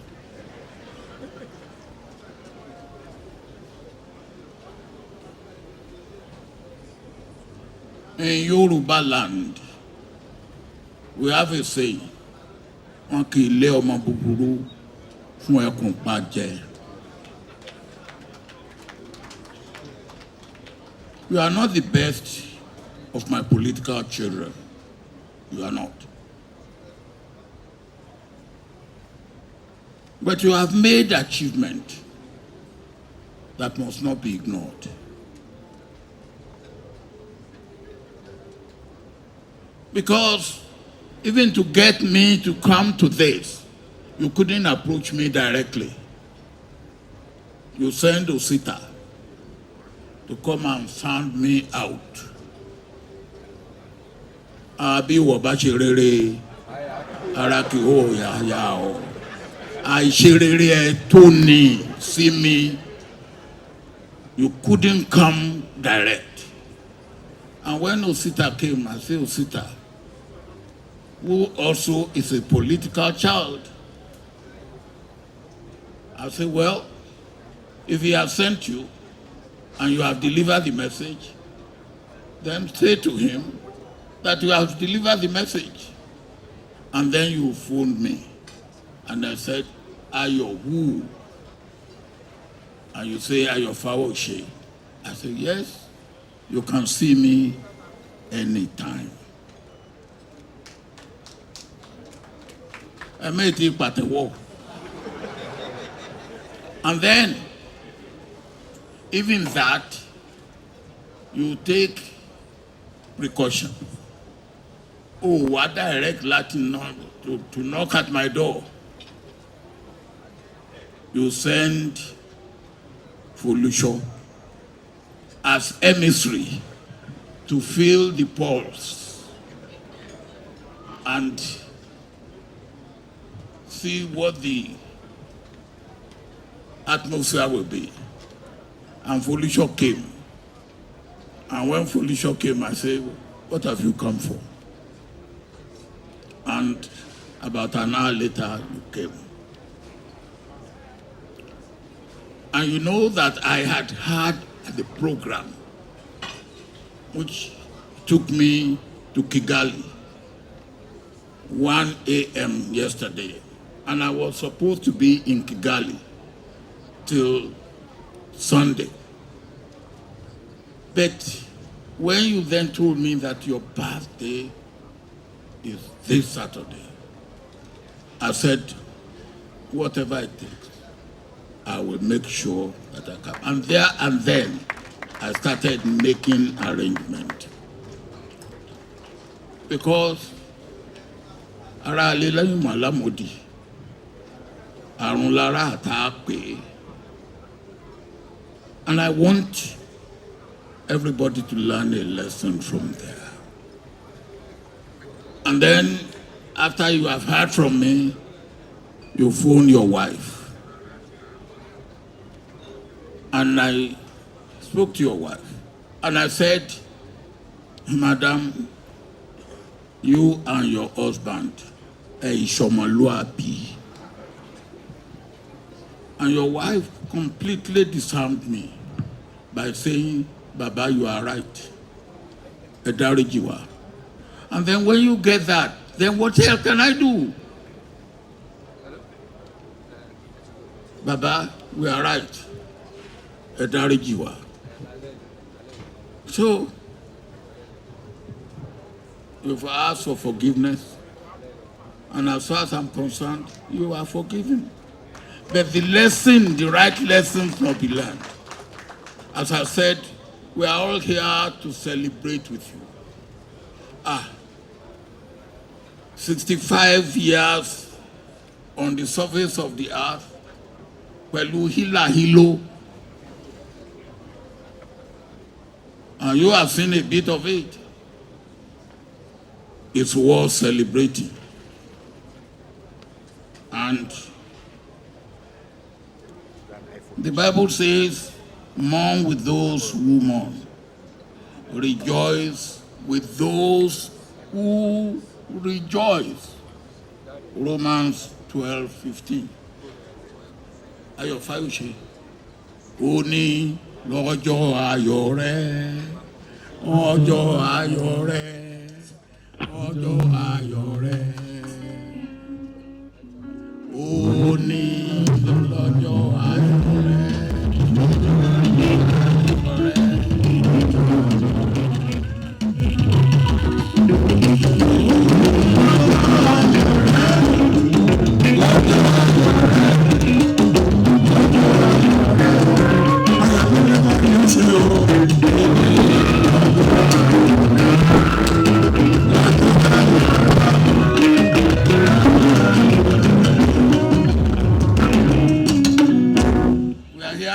In Yoruba land, We have a saying, "Wọ́n kì í lé ọmọ búburú fún ẹkùn pàjẹ́." You are not the best of my political children. You are not. But you have made achievement that must not be ignored. Because even to get me to come to this, you couldn't approach me directly. You sent Osita to come and sound me out. Abi wabashirere Saraki o ya o. I shirere Tony see me. You couldn't come direct. And when Osita came, I said, Osita, who also is a political child. I said, well, if he has sent you and you have delivered the message, then say to him that you have delivered the message. And then you phoned me. And I said, Ayo who? And you say, Ayo Fayose. I said, yes, you can see me anytime. I made it but a walk. And then, even that, you take precaution. Oh, what direct Latin to knock at my door? You send Folusho as emissary to feel the pulse and see what the atmosphere will be. And Folusho came. And when Folusho came, I said, what have you come for? And about an hour later, you came. And you know that I had had the program, which took me to Kigali, 1 a.m. yesterday. And I was supposed to be in Kigali till Sunday. But when you then told me that your birthday is this Saturday, I said, whatever it takes, I will make sure that I come. And there and then, I started making arrangements. Because ara lelayin malamodi, arun lara atape, and I want everybody to learn a lesson from there. And then, after you have heard from me, you phone your wife. And I spoke to your wife. And I said, Madam, you and your husband, Shomaluapi. And your wife completely disarmed me by saying, Baba, you are right. Edarijiwa. And then when you get that, then what else can I do? Baba, we are right. Edarijiwa. So, you've asked for forgiveness, and as far as I'm concerned, you are forgiven. But the lesson, the right lessons must be learned. As I said, we are all here to celebrate with you. 65 years on the surface of the earth, pẹ̀lú hila hilo. And you have seen a bit of it. It's worth celebrating. And the Bible says, mourn with those who mourn. Rejoice with those who rejoice. Romans 12:15. Ayo Fayose. Oni lọ́jọ́ ayọ̀ rẹ, ọjọ́ ayọ̀ rẹ, ọjọ́ lọ́jọ́ ayọ̀ rẹ. Òní lọ́jọ́ ayọ̀ rẹ.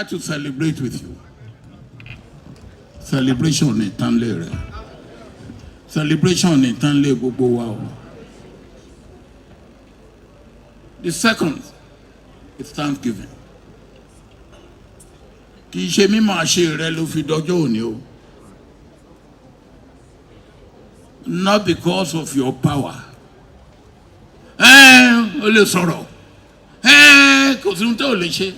To celebrate with you. Celebration in Tanle. Celebration in Tanle gbogbo wa o. The second is Thanksgiving. Kì í ṣe mímọ̀ àṣẹ rẹ ló fi dọjọ́ òní o. Not because of your power. O lè sọ̀rọ̀. Kò sí ohun tó lè ṣe.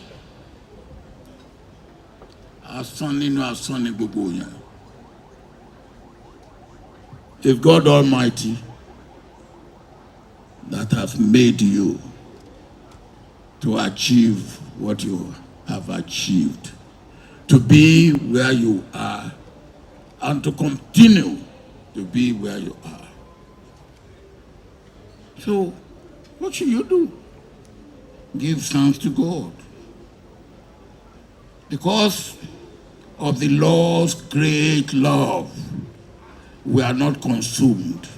Asán nínú asán ni gbogbo yẹn. If God Almighty that has made you to achieve what you have achieved, to be where you are, and to continue to be where you are. So, what should you do? Give thanks to God. Because of the Lord's great love, we are not consumed,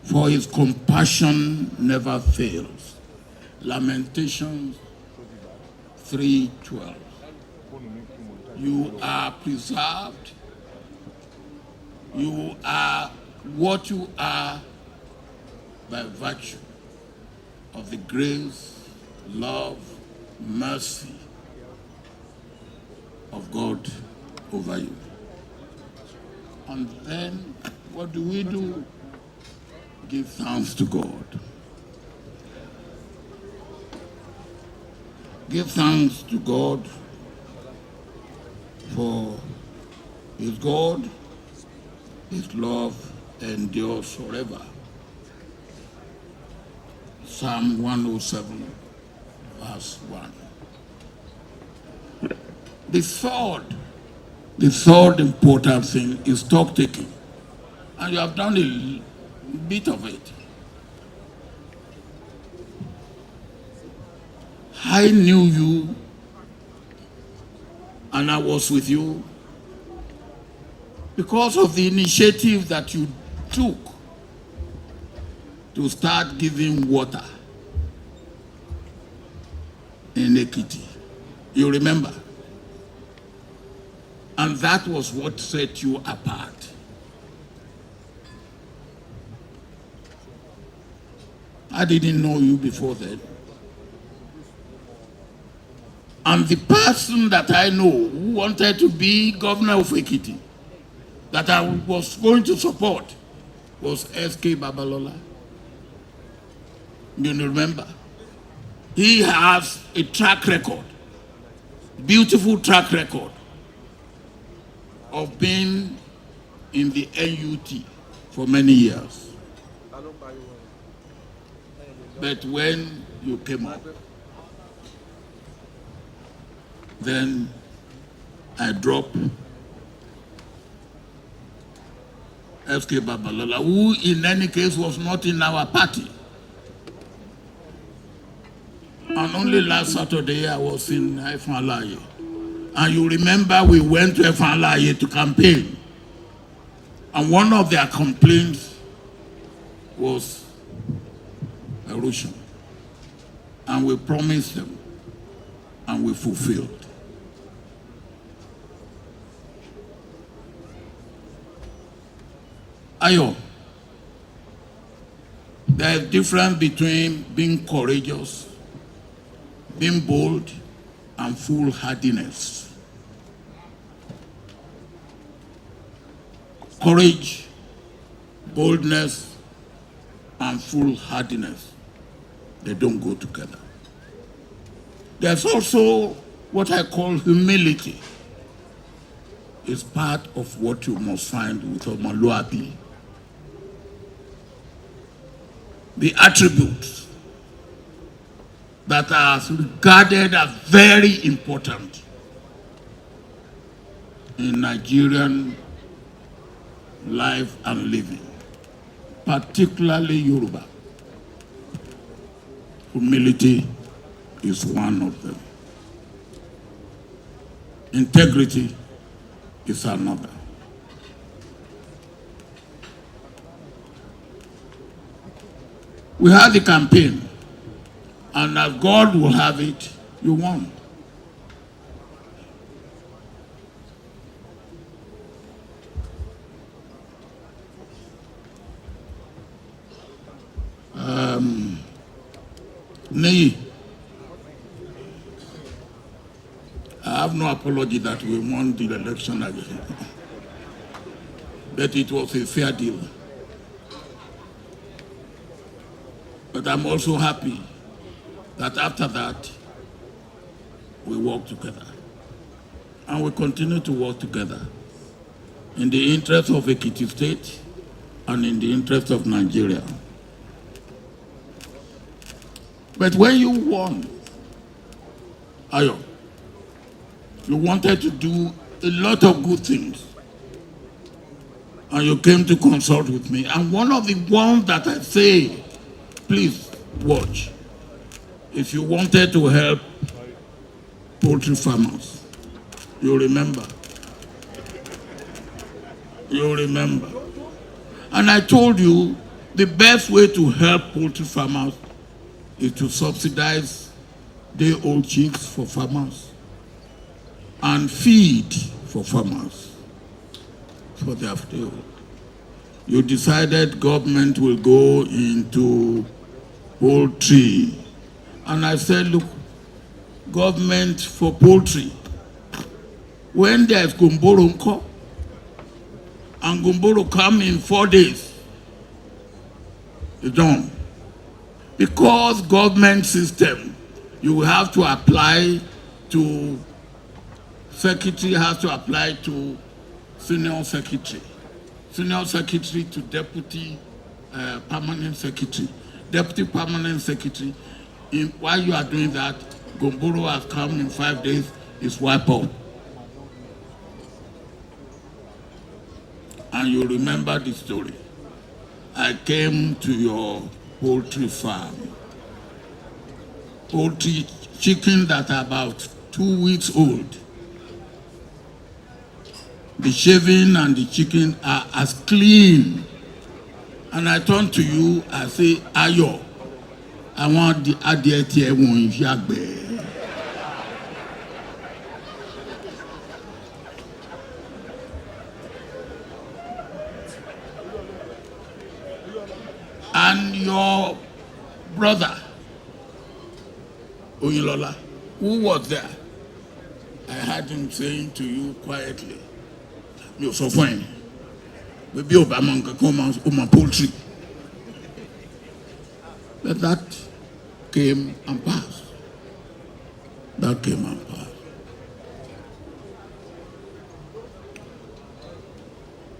for his compassion never fails. Lamentations 3:12. You are preserved. You are what you are by virtue of the grace, love, mercy of God over you. And then what do? Give thanks to God. Give thanks to God for his God, his love endures forever. Psalm 107 verse 1. The third important thing is stock taking. And you have done a bit of it. I knew you and I was with you because of the initiative that you took to start giving water in Ekiti. You remember? And that was what set you apart. I didn't know you before then. And the person that I know who wanted to be governor of Ekiti, that I was going to support, was S.K. Babalola. You remember? He has a track record, beautiful track record, of being in the NUT for many years. But when you came up, then I dropped S.K. Babalola, who in any case was not in our party. And only last Saturday I was in Efalaye. And you remember we went to Efalaye to campaign. And one of their complaints was erosion. And we promised them, and we fulfilled. Ayo, there is a difference between being courageous, being bold, and foolhardiness. Courage, boldness, and foolhardiness, they don't go together. There's also what I call humility. It's part of what you must find with Omoluabi. the attributes that are regarded as very important in Nigerian life and living, particularly Yoruba. Humility is one of them. Integrity is another. We had the campaign, and as God will have it, you won. Nei, I have no apology that we won the election again, but it was a fair deal. But I'm also happy that after that, we work together. And we continue to work together in the interest of Ekiti State and in the interest of Nigeria. But when you won, Ayo, you wanted to do a lot of good things. And you came to consult with me. And one of the ones that I say, please watch, if you wanted to help poultry farmers, you remember. You remember. And I told you the best way to help poultry farmers is to subsidize day-old chicks for farmers and feed for farmers for their day-old. You decided government will go into poultry. And I said, look, government for poultry, when there's Gumboro Nko, and Gumboro come in 4 days, it's done. Because government system, you will have to apply to, secretary has to apply to senior secretary to deputy permanent secretary, deputy permanent secretary. While you are doing that, Gumboro has come in 5 days, it's wiped out. And you remember the story. I came to your poultry farm. Poultry chicken that are about 2 weeks old. The shaving and the chicken are as clean. And I turn to you, I say, Ayo, I want the adietie won yagbe. And your brother, Oyilola, who was there, I heard him saying to you quietly, you're so fine. Maybe Obama can come on my poultry. But that came and passed. That came and passed.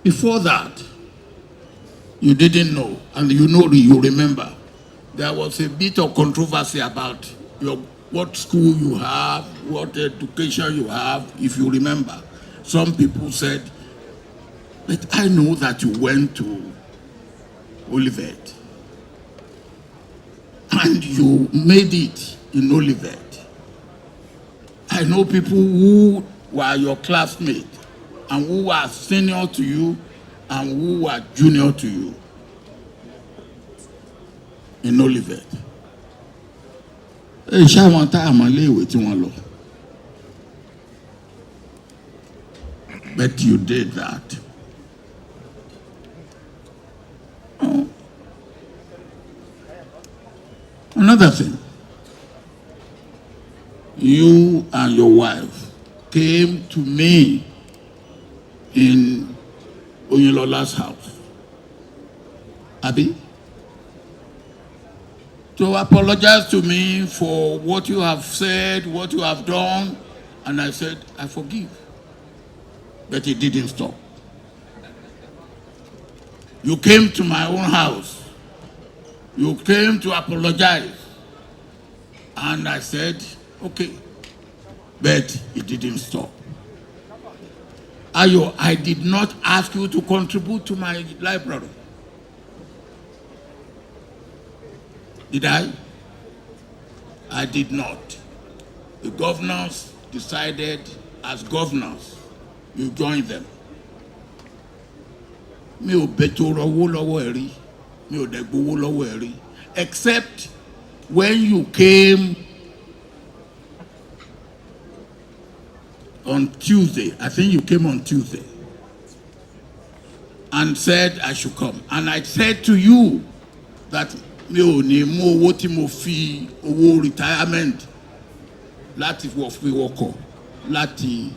Before that, you didn't know, and you remember, there was a bit of controversy about what school you have, what education you have, if you remember. Some people said, but I know that you went to Olivet, and you made it in Olivet. I know people who were your classmates, and who were senior to you, and who were junior to you in Olivet. But you did that. Oh. Another thing, you and your wife came to me in Oyinlola's house, Abi, to apologize to me for what you have said, what you have done, and I said, I forgive. But it didn't stop. You came to my own house You came to apologize. And I said, okay. But it didn't stop. Ayo, I did not ask you to contribute to my library. Did I? I did not. The governors decided as governors, you join them. Mi ò bẹ̀tọ̀ owó lọ́wọ́ ẹ rí, mi ò dẹ̀ gbowó lọ́wọ́ ẹ rí, except when you came on Tuesday. I think you came on Tuesday and said I should come. And I said to you that mi ò ní mú owó tí mo fi owó retirement láti fi wọkọ̀ láti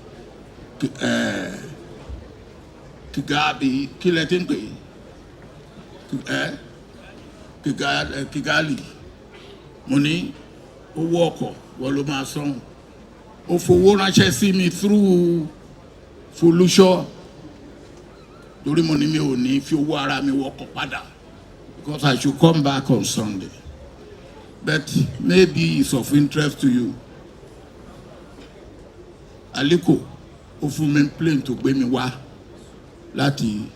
Kigali, Kigali, mo ní owó ọkọ̀ wọ́n ló máa san. Ó fowó ránṣẹ́ sí mi through Folusho torí mo ní mi ò ní fi owó ara mi wọkọ̀ padà because I should come back on Sunday. But maybe it's of interest to you. Aliko ó fún mi plane tó gbé mi wá láti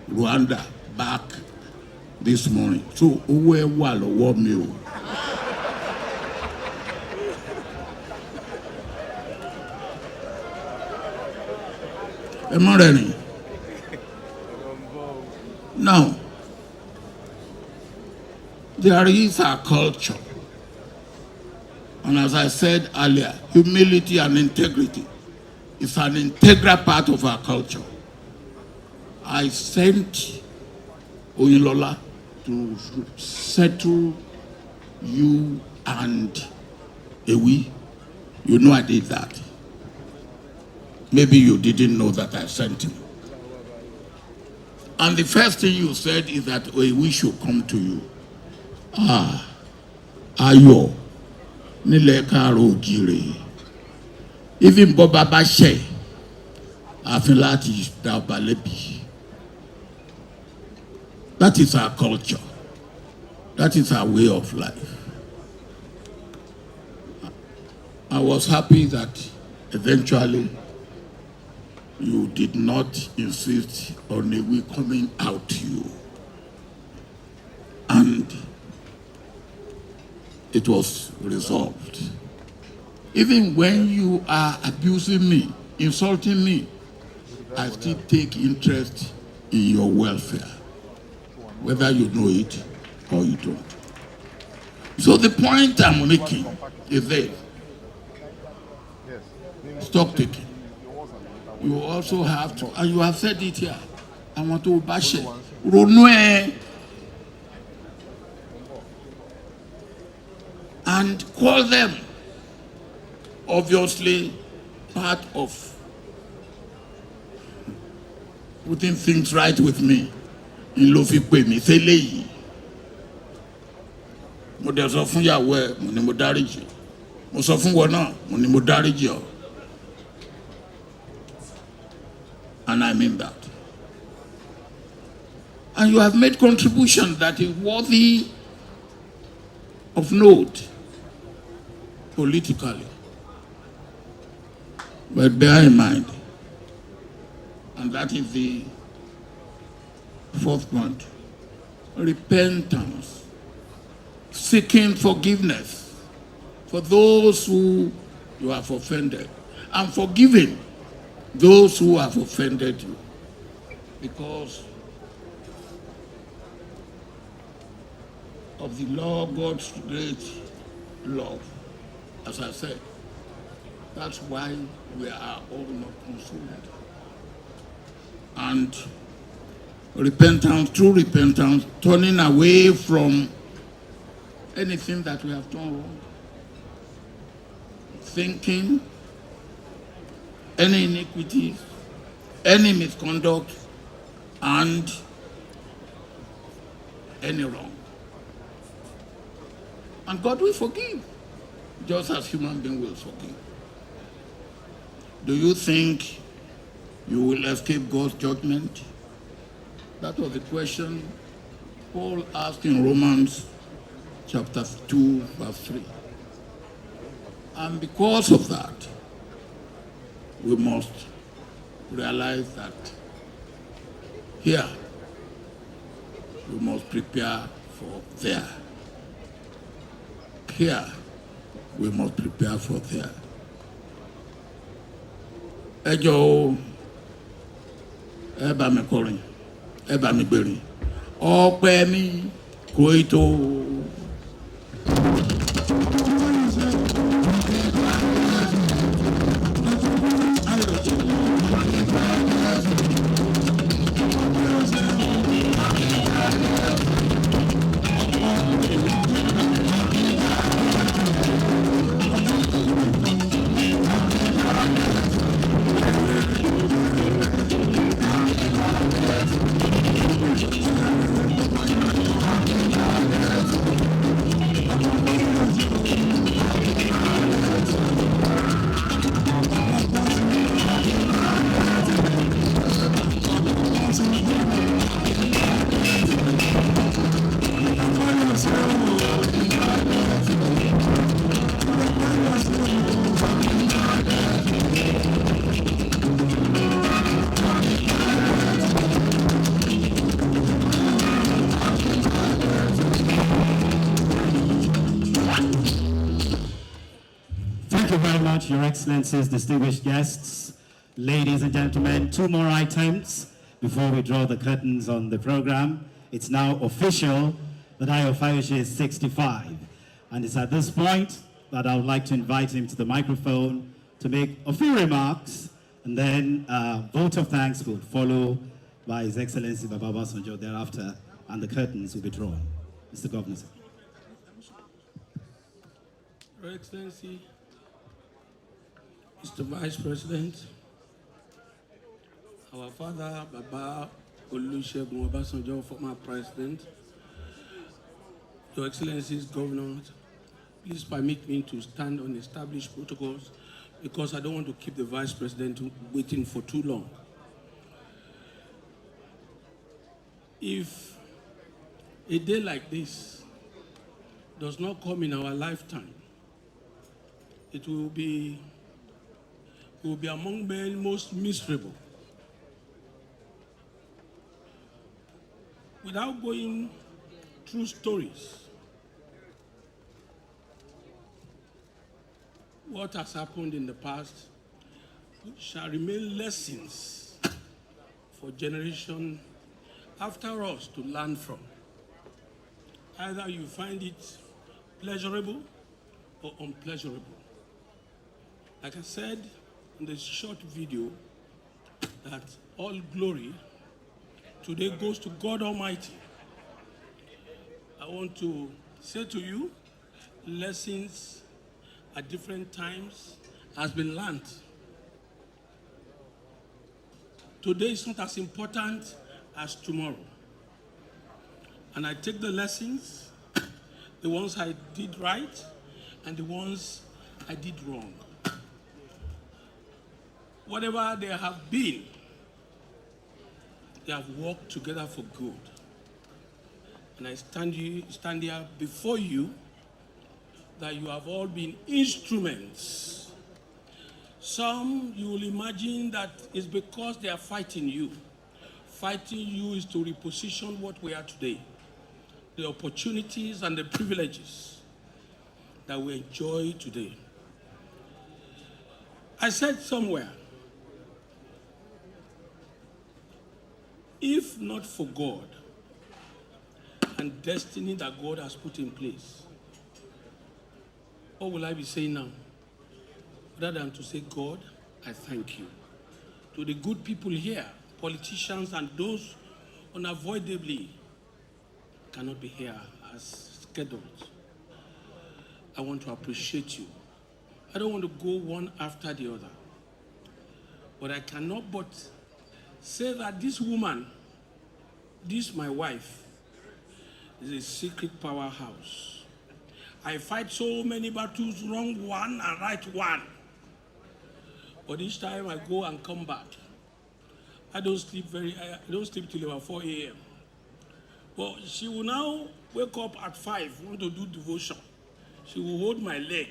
Rwanda back this morning. So owó ẹ wà lọ́wọ́ mi o. Am I ready? Now, there is a culture. And as I said earlier, humility and integrity is an integral part of our culture. I sent Oyinlola to settle you and Ewi. You know I did that. Maybe you didn't know that I sent him. And the first thing you said is that Ewi should come to you. Ayo, nílẹ̀ káàárọ̀ oòjíire. Even Boba Bashe, àfin láti dá ọba lẹ́bi. That is our culture. That is our way of life. I was happy that eventually you did not insist on a way coming out to you. And it was resolved. Even when you are abusing me, insulting me, I still take interest in your welfare, whether you know it or you don't. So the point I'm making is this. Stock taking. You also have to, and you have said it here, I want to bash it. And call them, obviously, part of putting things right with me. In Lofi pè mí fẹ́lẹ́yìí. Mo dẹ̀ sọ fún ìyàwó ẹ̀, mo ní mo dáríjì. Mo sọ fún wọn náà, mo ní mo dáríjì ọ́. And I mean that. And you have made contribution that is worthy of note politically. But bear in mind, and that is the fourth point, repentance, seeking forgiveness for those who you have offended, and forgiving those who have offended you. Because of the law, God's great love, as I said, that's why we are all not consumed. And repentance, true repentance, turning away from anything that we have done wrong, thinking, any iniquities, any misconduct, and any wrong. And God will forgive, just as human beings will forgive. Do you think you will escape God's judgment? That was the question Paul asked in Romans chapter 2, verse 3. And because of that, we must realize that here we must prepare for there. Here we must prepare for there. Ẹ jọ̀ọ́, ẹ bá mi kọrin, ẹ bá mi gbèrin. Ọpẹ́ mi kò ì tó. Your Excellencies, distinguished guests, ladies and gentlemen, 2 more items before we draw the curtains on the program. It's now official that Fayose is 65. And it's at this point that I would like to invite him to the microphone to make a few remarks, and then a vote of thanks will follow by His Excellency Baba Obasanjo thereafter, and the curtains will be drawn. Mr. Governor. Your Excellency, Mr. Vice President, our father, Baba Olusegun Obasanjo, former President, Your Excellencies, Governor, please permit me to stand on established protocols because I don't want to keep the Vice President waiting for too long. If a day like this does not come in our lifetime, it will be among men most miserable. Without going through stories, what has happened in the past shall remain lessons for generation after us to learn from. Either you find it pleasurable or unpleasurable. Like I said in the short video, that all glory today goes to God Almighty. I want to say to you, lessons at different times has been learned. Today is not as important as tomorrow. And I take the lessons, the ones I did right and the ones I did wrong. Whatever they have been, they have worked together for good. And I stand here before you that you have all been instruments. Some you will imagine that it's because they are fighting you. Fighting you is to reposition what we are today, the opportunities and the privileges that we enjoy today. I said somewhere, if not for God and destiny that God has put in place, what will I be saying now? Rather than to say, God, I thank you. To the good people here, politicians and those unavoidably cannot be here as scheduled, I want to appreciate you. I don't want to go one after the other, but I cannot but say that this woman, this my wife, is a secret powerhouse. I fight so many battles, wrong one and right one. But each time I go and come back, I don't sleep till about 4 a.m. But she will now wake up at 5, want to do devotion. She will hold my leg.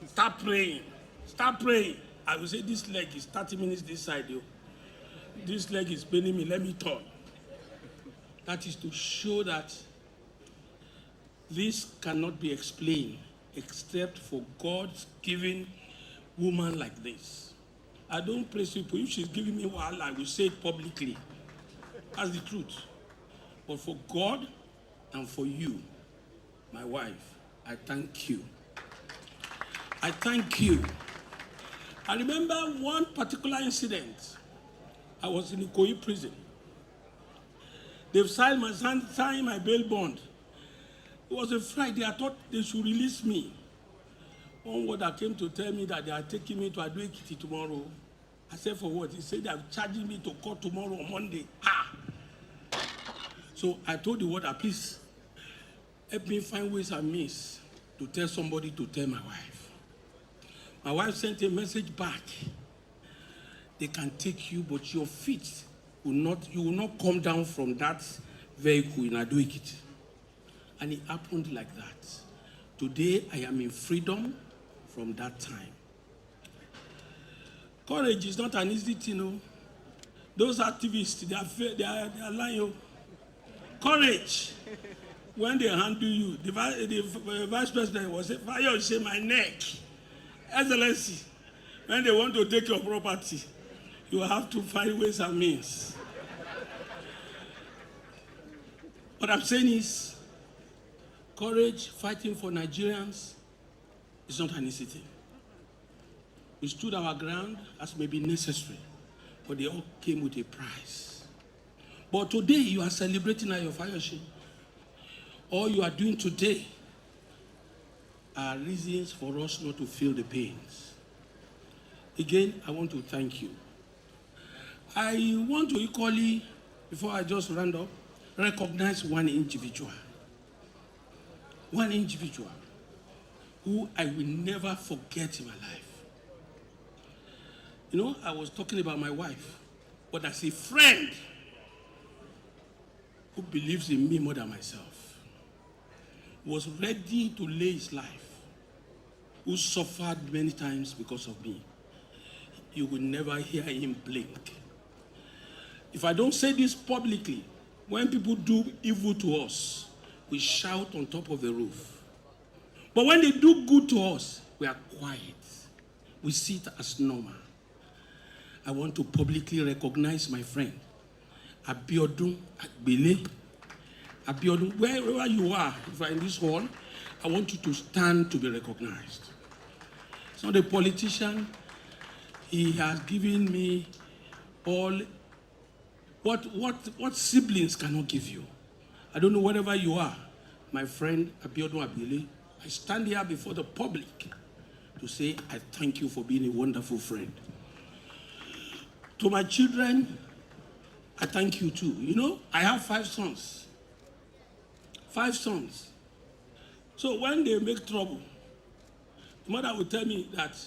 Start praying. Start praying. I will say, this leg is 30 minutes this side. Yo. This leg is paining me. Let me turn. That is to show that this cannot be explained except for God's giving woman like this. I don't praise people. If she's giving me while I will say it publicly. That's the truth. But for God and for you, my wife, I thank you. I thank you. I remember one particular incident. I was in Ikoyi prison. They've signed my bail bond. It was a Friday. I thought they should release me. One word that came to tell me that they are taking me to Ado-Ekiti tomorrow. I said, for what? He said they are charging me to court tomorrow on Monday. So I told the warder, please help me find ways and means to tell somebody to tell my wife. My wife sent a message back. They can take you, but your feet will not, you will not come down from that vehicle in Ado-Ekiti. And it happened like that. Today, I am in freedom from that time. Courage is not an easy thing, no. Those activists, they are lying. Courage. When they handle you, the vice president was saying, Fayose, my neck. Excellency, when they want to take your property, you have to find ways and means. What I'm saying is, courage, fighting for Nigerians is not an easy thing. We stood our ground as may be necessary, but they all came with a price. But today you are celebrating at your Fayose. All you are doing today are reasons for us not to feel the pains. Again, I want to thank you. I want to equally, before I just round up, recognize one individual. One individual who I will never forget in my life. You know, I was talking about my wife, but as a friend who believes in me more than myself, was ready to lay his life, who suffered many times because of me. You will never hear him blink. If I don't say this publicly, when people do evil to us, we shout on top of the roof. But when they do good to us, we are quiet. We see it as normal. I want to publicly recognize my friend, Abiodun Agbele. Abiodun, wherever you are, if you are in this hall, I want you to stand to be recognized. He's not a politician. He has given me all what siblings cannot give you. I don't know wherever you are, my friend Abiodun Agbele. I stand here before the public to say I thank you for being a wonderful friend. To my children, I thank you too. You know, I have 5 sons. 5 sons. So when they make trouble, the mother will tell me that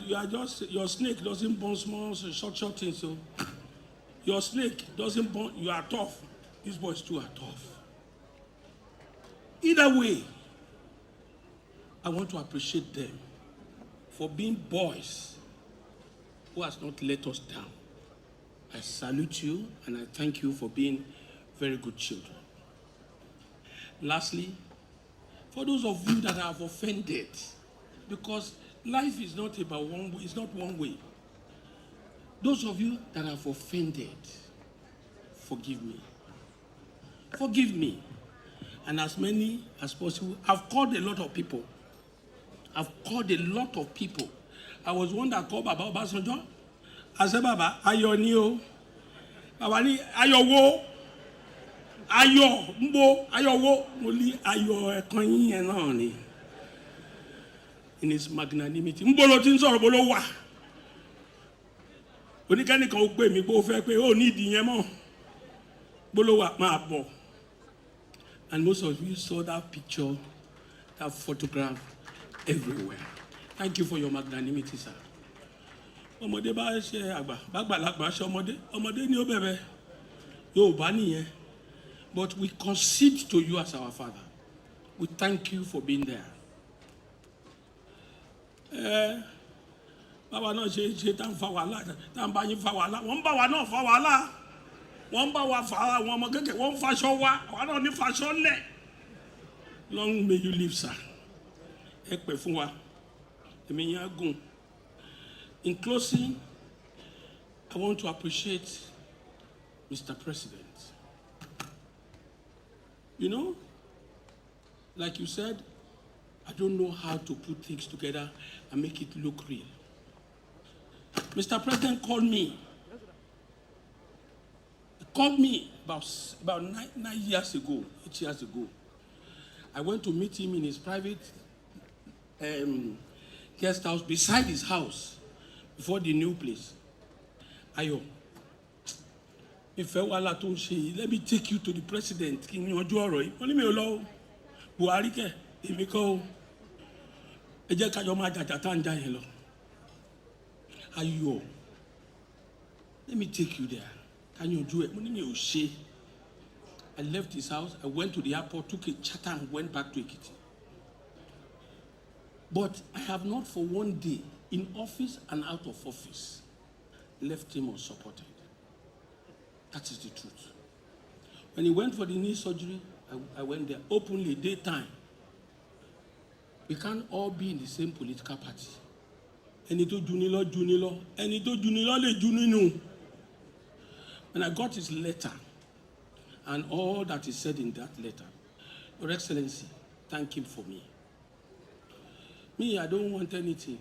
you are just, your snake doesn't burn small, short things. So your snake doesn't burn, you are tough. These boys too are tough. Either way, I want to appreciate them for being boys who has not let us down. I salute you and I thank you for being very good children. Lastly, for those of you that have offended, because life is not about one way, it's not one way. Those of you that have offended, forgive me. Forgive me. And as many as possible, I've called a lot of people. I've called a lot of people. I was one that called Baba Obasanjo. I said, Baba, ayo ni o. Baba ni ayo wo. Ayo mbo, ayo wo. Moli ayo ekanyin yen na ni. In his magnanimity. Mbo lo tin sọ̀rọ̀ bo lo wà. Oníkẹ́ni kan ó pè mí pé ó fẹ́ pé ó ní ìdí yẹn mọ́. Bo lo wà máa bọ̀. And most of you saw that picture, that photograph everywhere. Thank you for your magnanimity, sir. Ọmọdé bá ṣe àgbà, bá gbàlagbà ṣe ọmọdé ni ó bẹ̀bẹ̀. But we concede to you as our father. We thank you for being there. Bàbá náà ṣe tá ń fa wàhálà tá ń bá yín fa wàhálà wọ́n ń bá wa náà fa wàhálà wọ́n ń bá wa fa àwọn ọmọ kékeré wọ́n ń faṣọ wa àwa náà ní faṣọ lẹ̀. Long may you live, sir. Ẹ pẹ́ fún wa èmi yẹn á gùn. In closing, I want to appreciate Mr. President. You know, like you said, I don't know how to put things together and make it look real. Mr. President called me. He called me about 9 years ago, 8 years ago. I went to meet him in his private guest house beside his house before the new place. Ayo, let me take you to the president. Only me alone. Buhari ke, èmi kọ́ o. Ẹ jẹ́ ká jọ máa jàjà tá ń jà yẹn lọ. Ayọ̀, let me take you there. Can you do it? Mo ní mi ò ṣe. I left his house, I went to the airport, took a charter and went back to Ekiti. But I have not for one day, in office and out of office, left him unsupported. That is the truth. When he went for the knee surgery, I went there openly, daytime. We can't all be in the same political party. Ẹni tó junilo, junilo. Ẹni tó junilo le juninu. When I got his letter and all that is said in that letter, Your Excellency, thank him for me. Me, I don't want anything.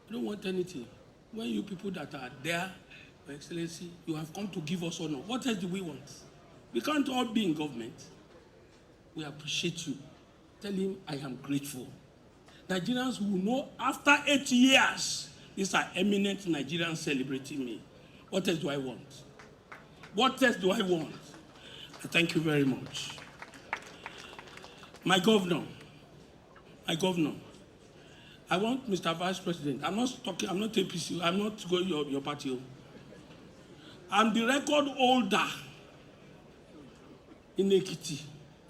I don't want anything. When you people that are there, Your Excellency, you have come to give us honor. What else do we want? We can't all be in government. We appreciate you. Tell him I am grateful. Nigerians will know after 8 years, these are eminent Nigerians celebrating me. What else do I want? What else do I want? I thank you very much. My governor, I want Mr. Vice President, I'm not APC, I'm not going your party. I'm the record holder in Ekiti,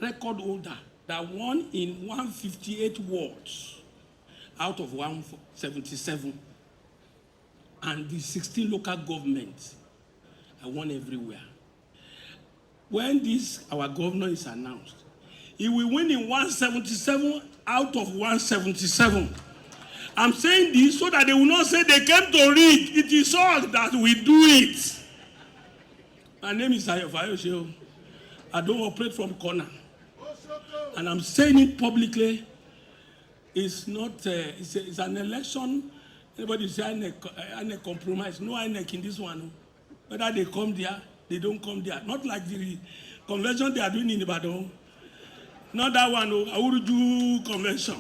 record holder that won in 158 wards out of 177. And the 16 local governments, I won everywhere. When our governor is announced, he will win in 177 out of 177. I'm saying this so that they will not say they came to read. It is us that we do it. My name is Fayose. I don't operate from corner. And I'm saying it publicly. It's not, it's an election. Anybody say INEC compromise. No INEC in this one. Whether they come there, they don't come there. Not like the convention they are doing in Ibadan. Not that one, Awuruju convention.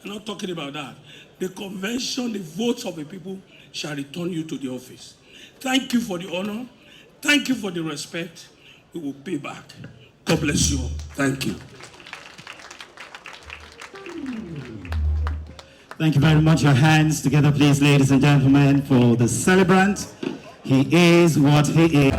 I'm not talking about that. The convention, the votes of the people shall return you to the office. Thank you for the honor. Thank you for the respect. We will pay back. God bless you. Thank you. Thank you very much. Your hands together, please, ladies and gentlemen, for the celebrant. He is what he is.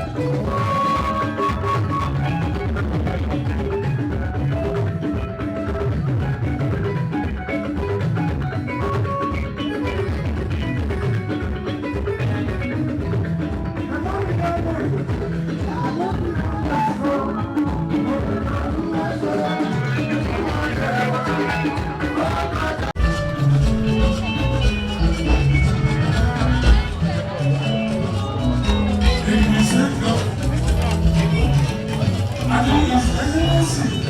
His Excellency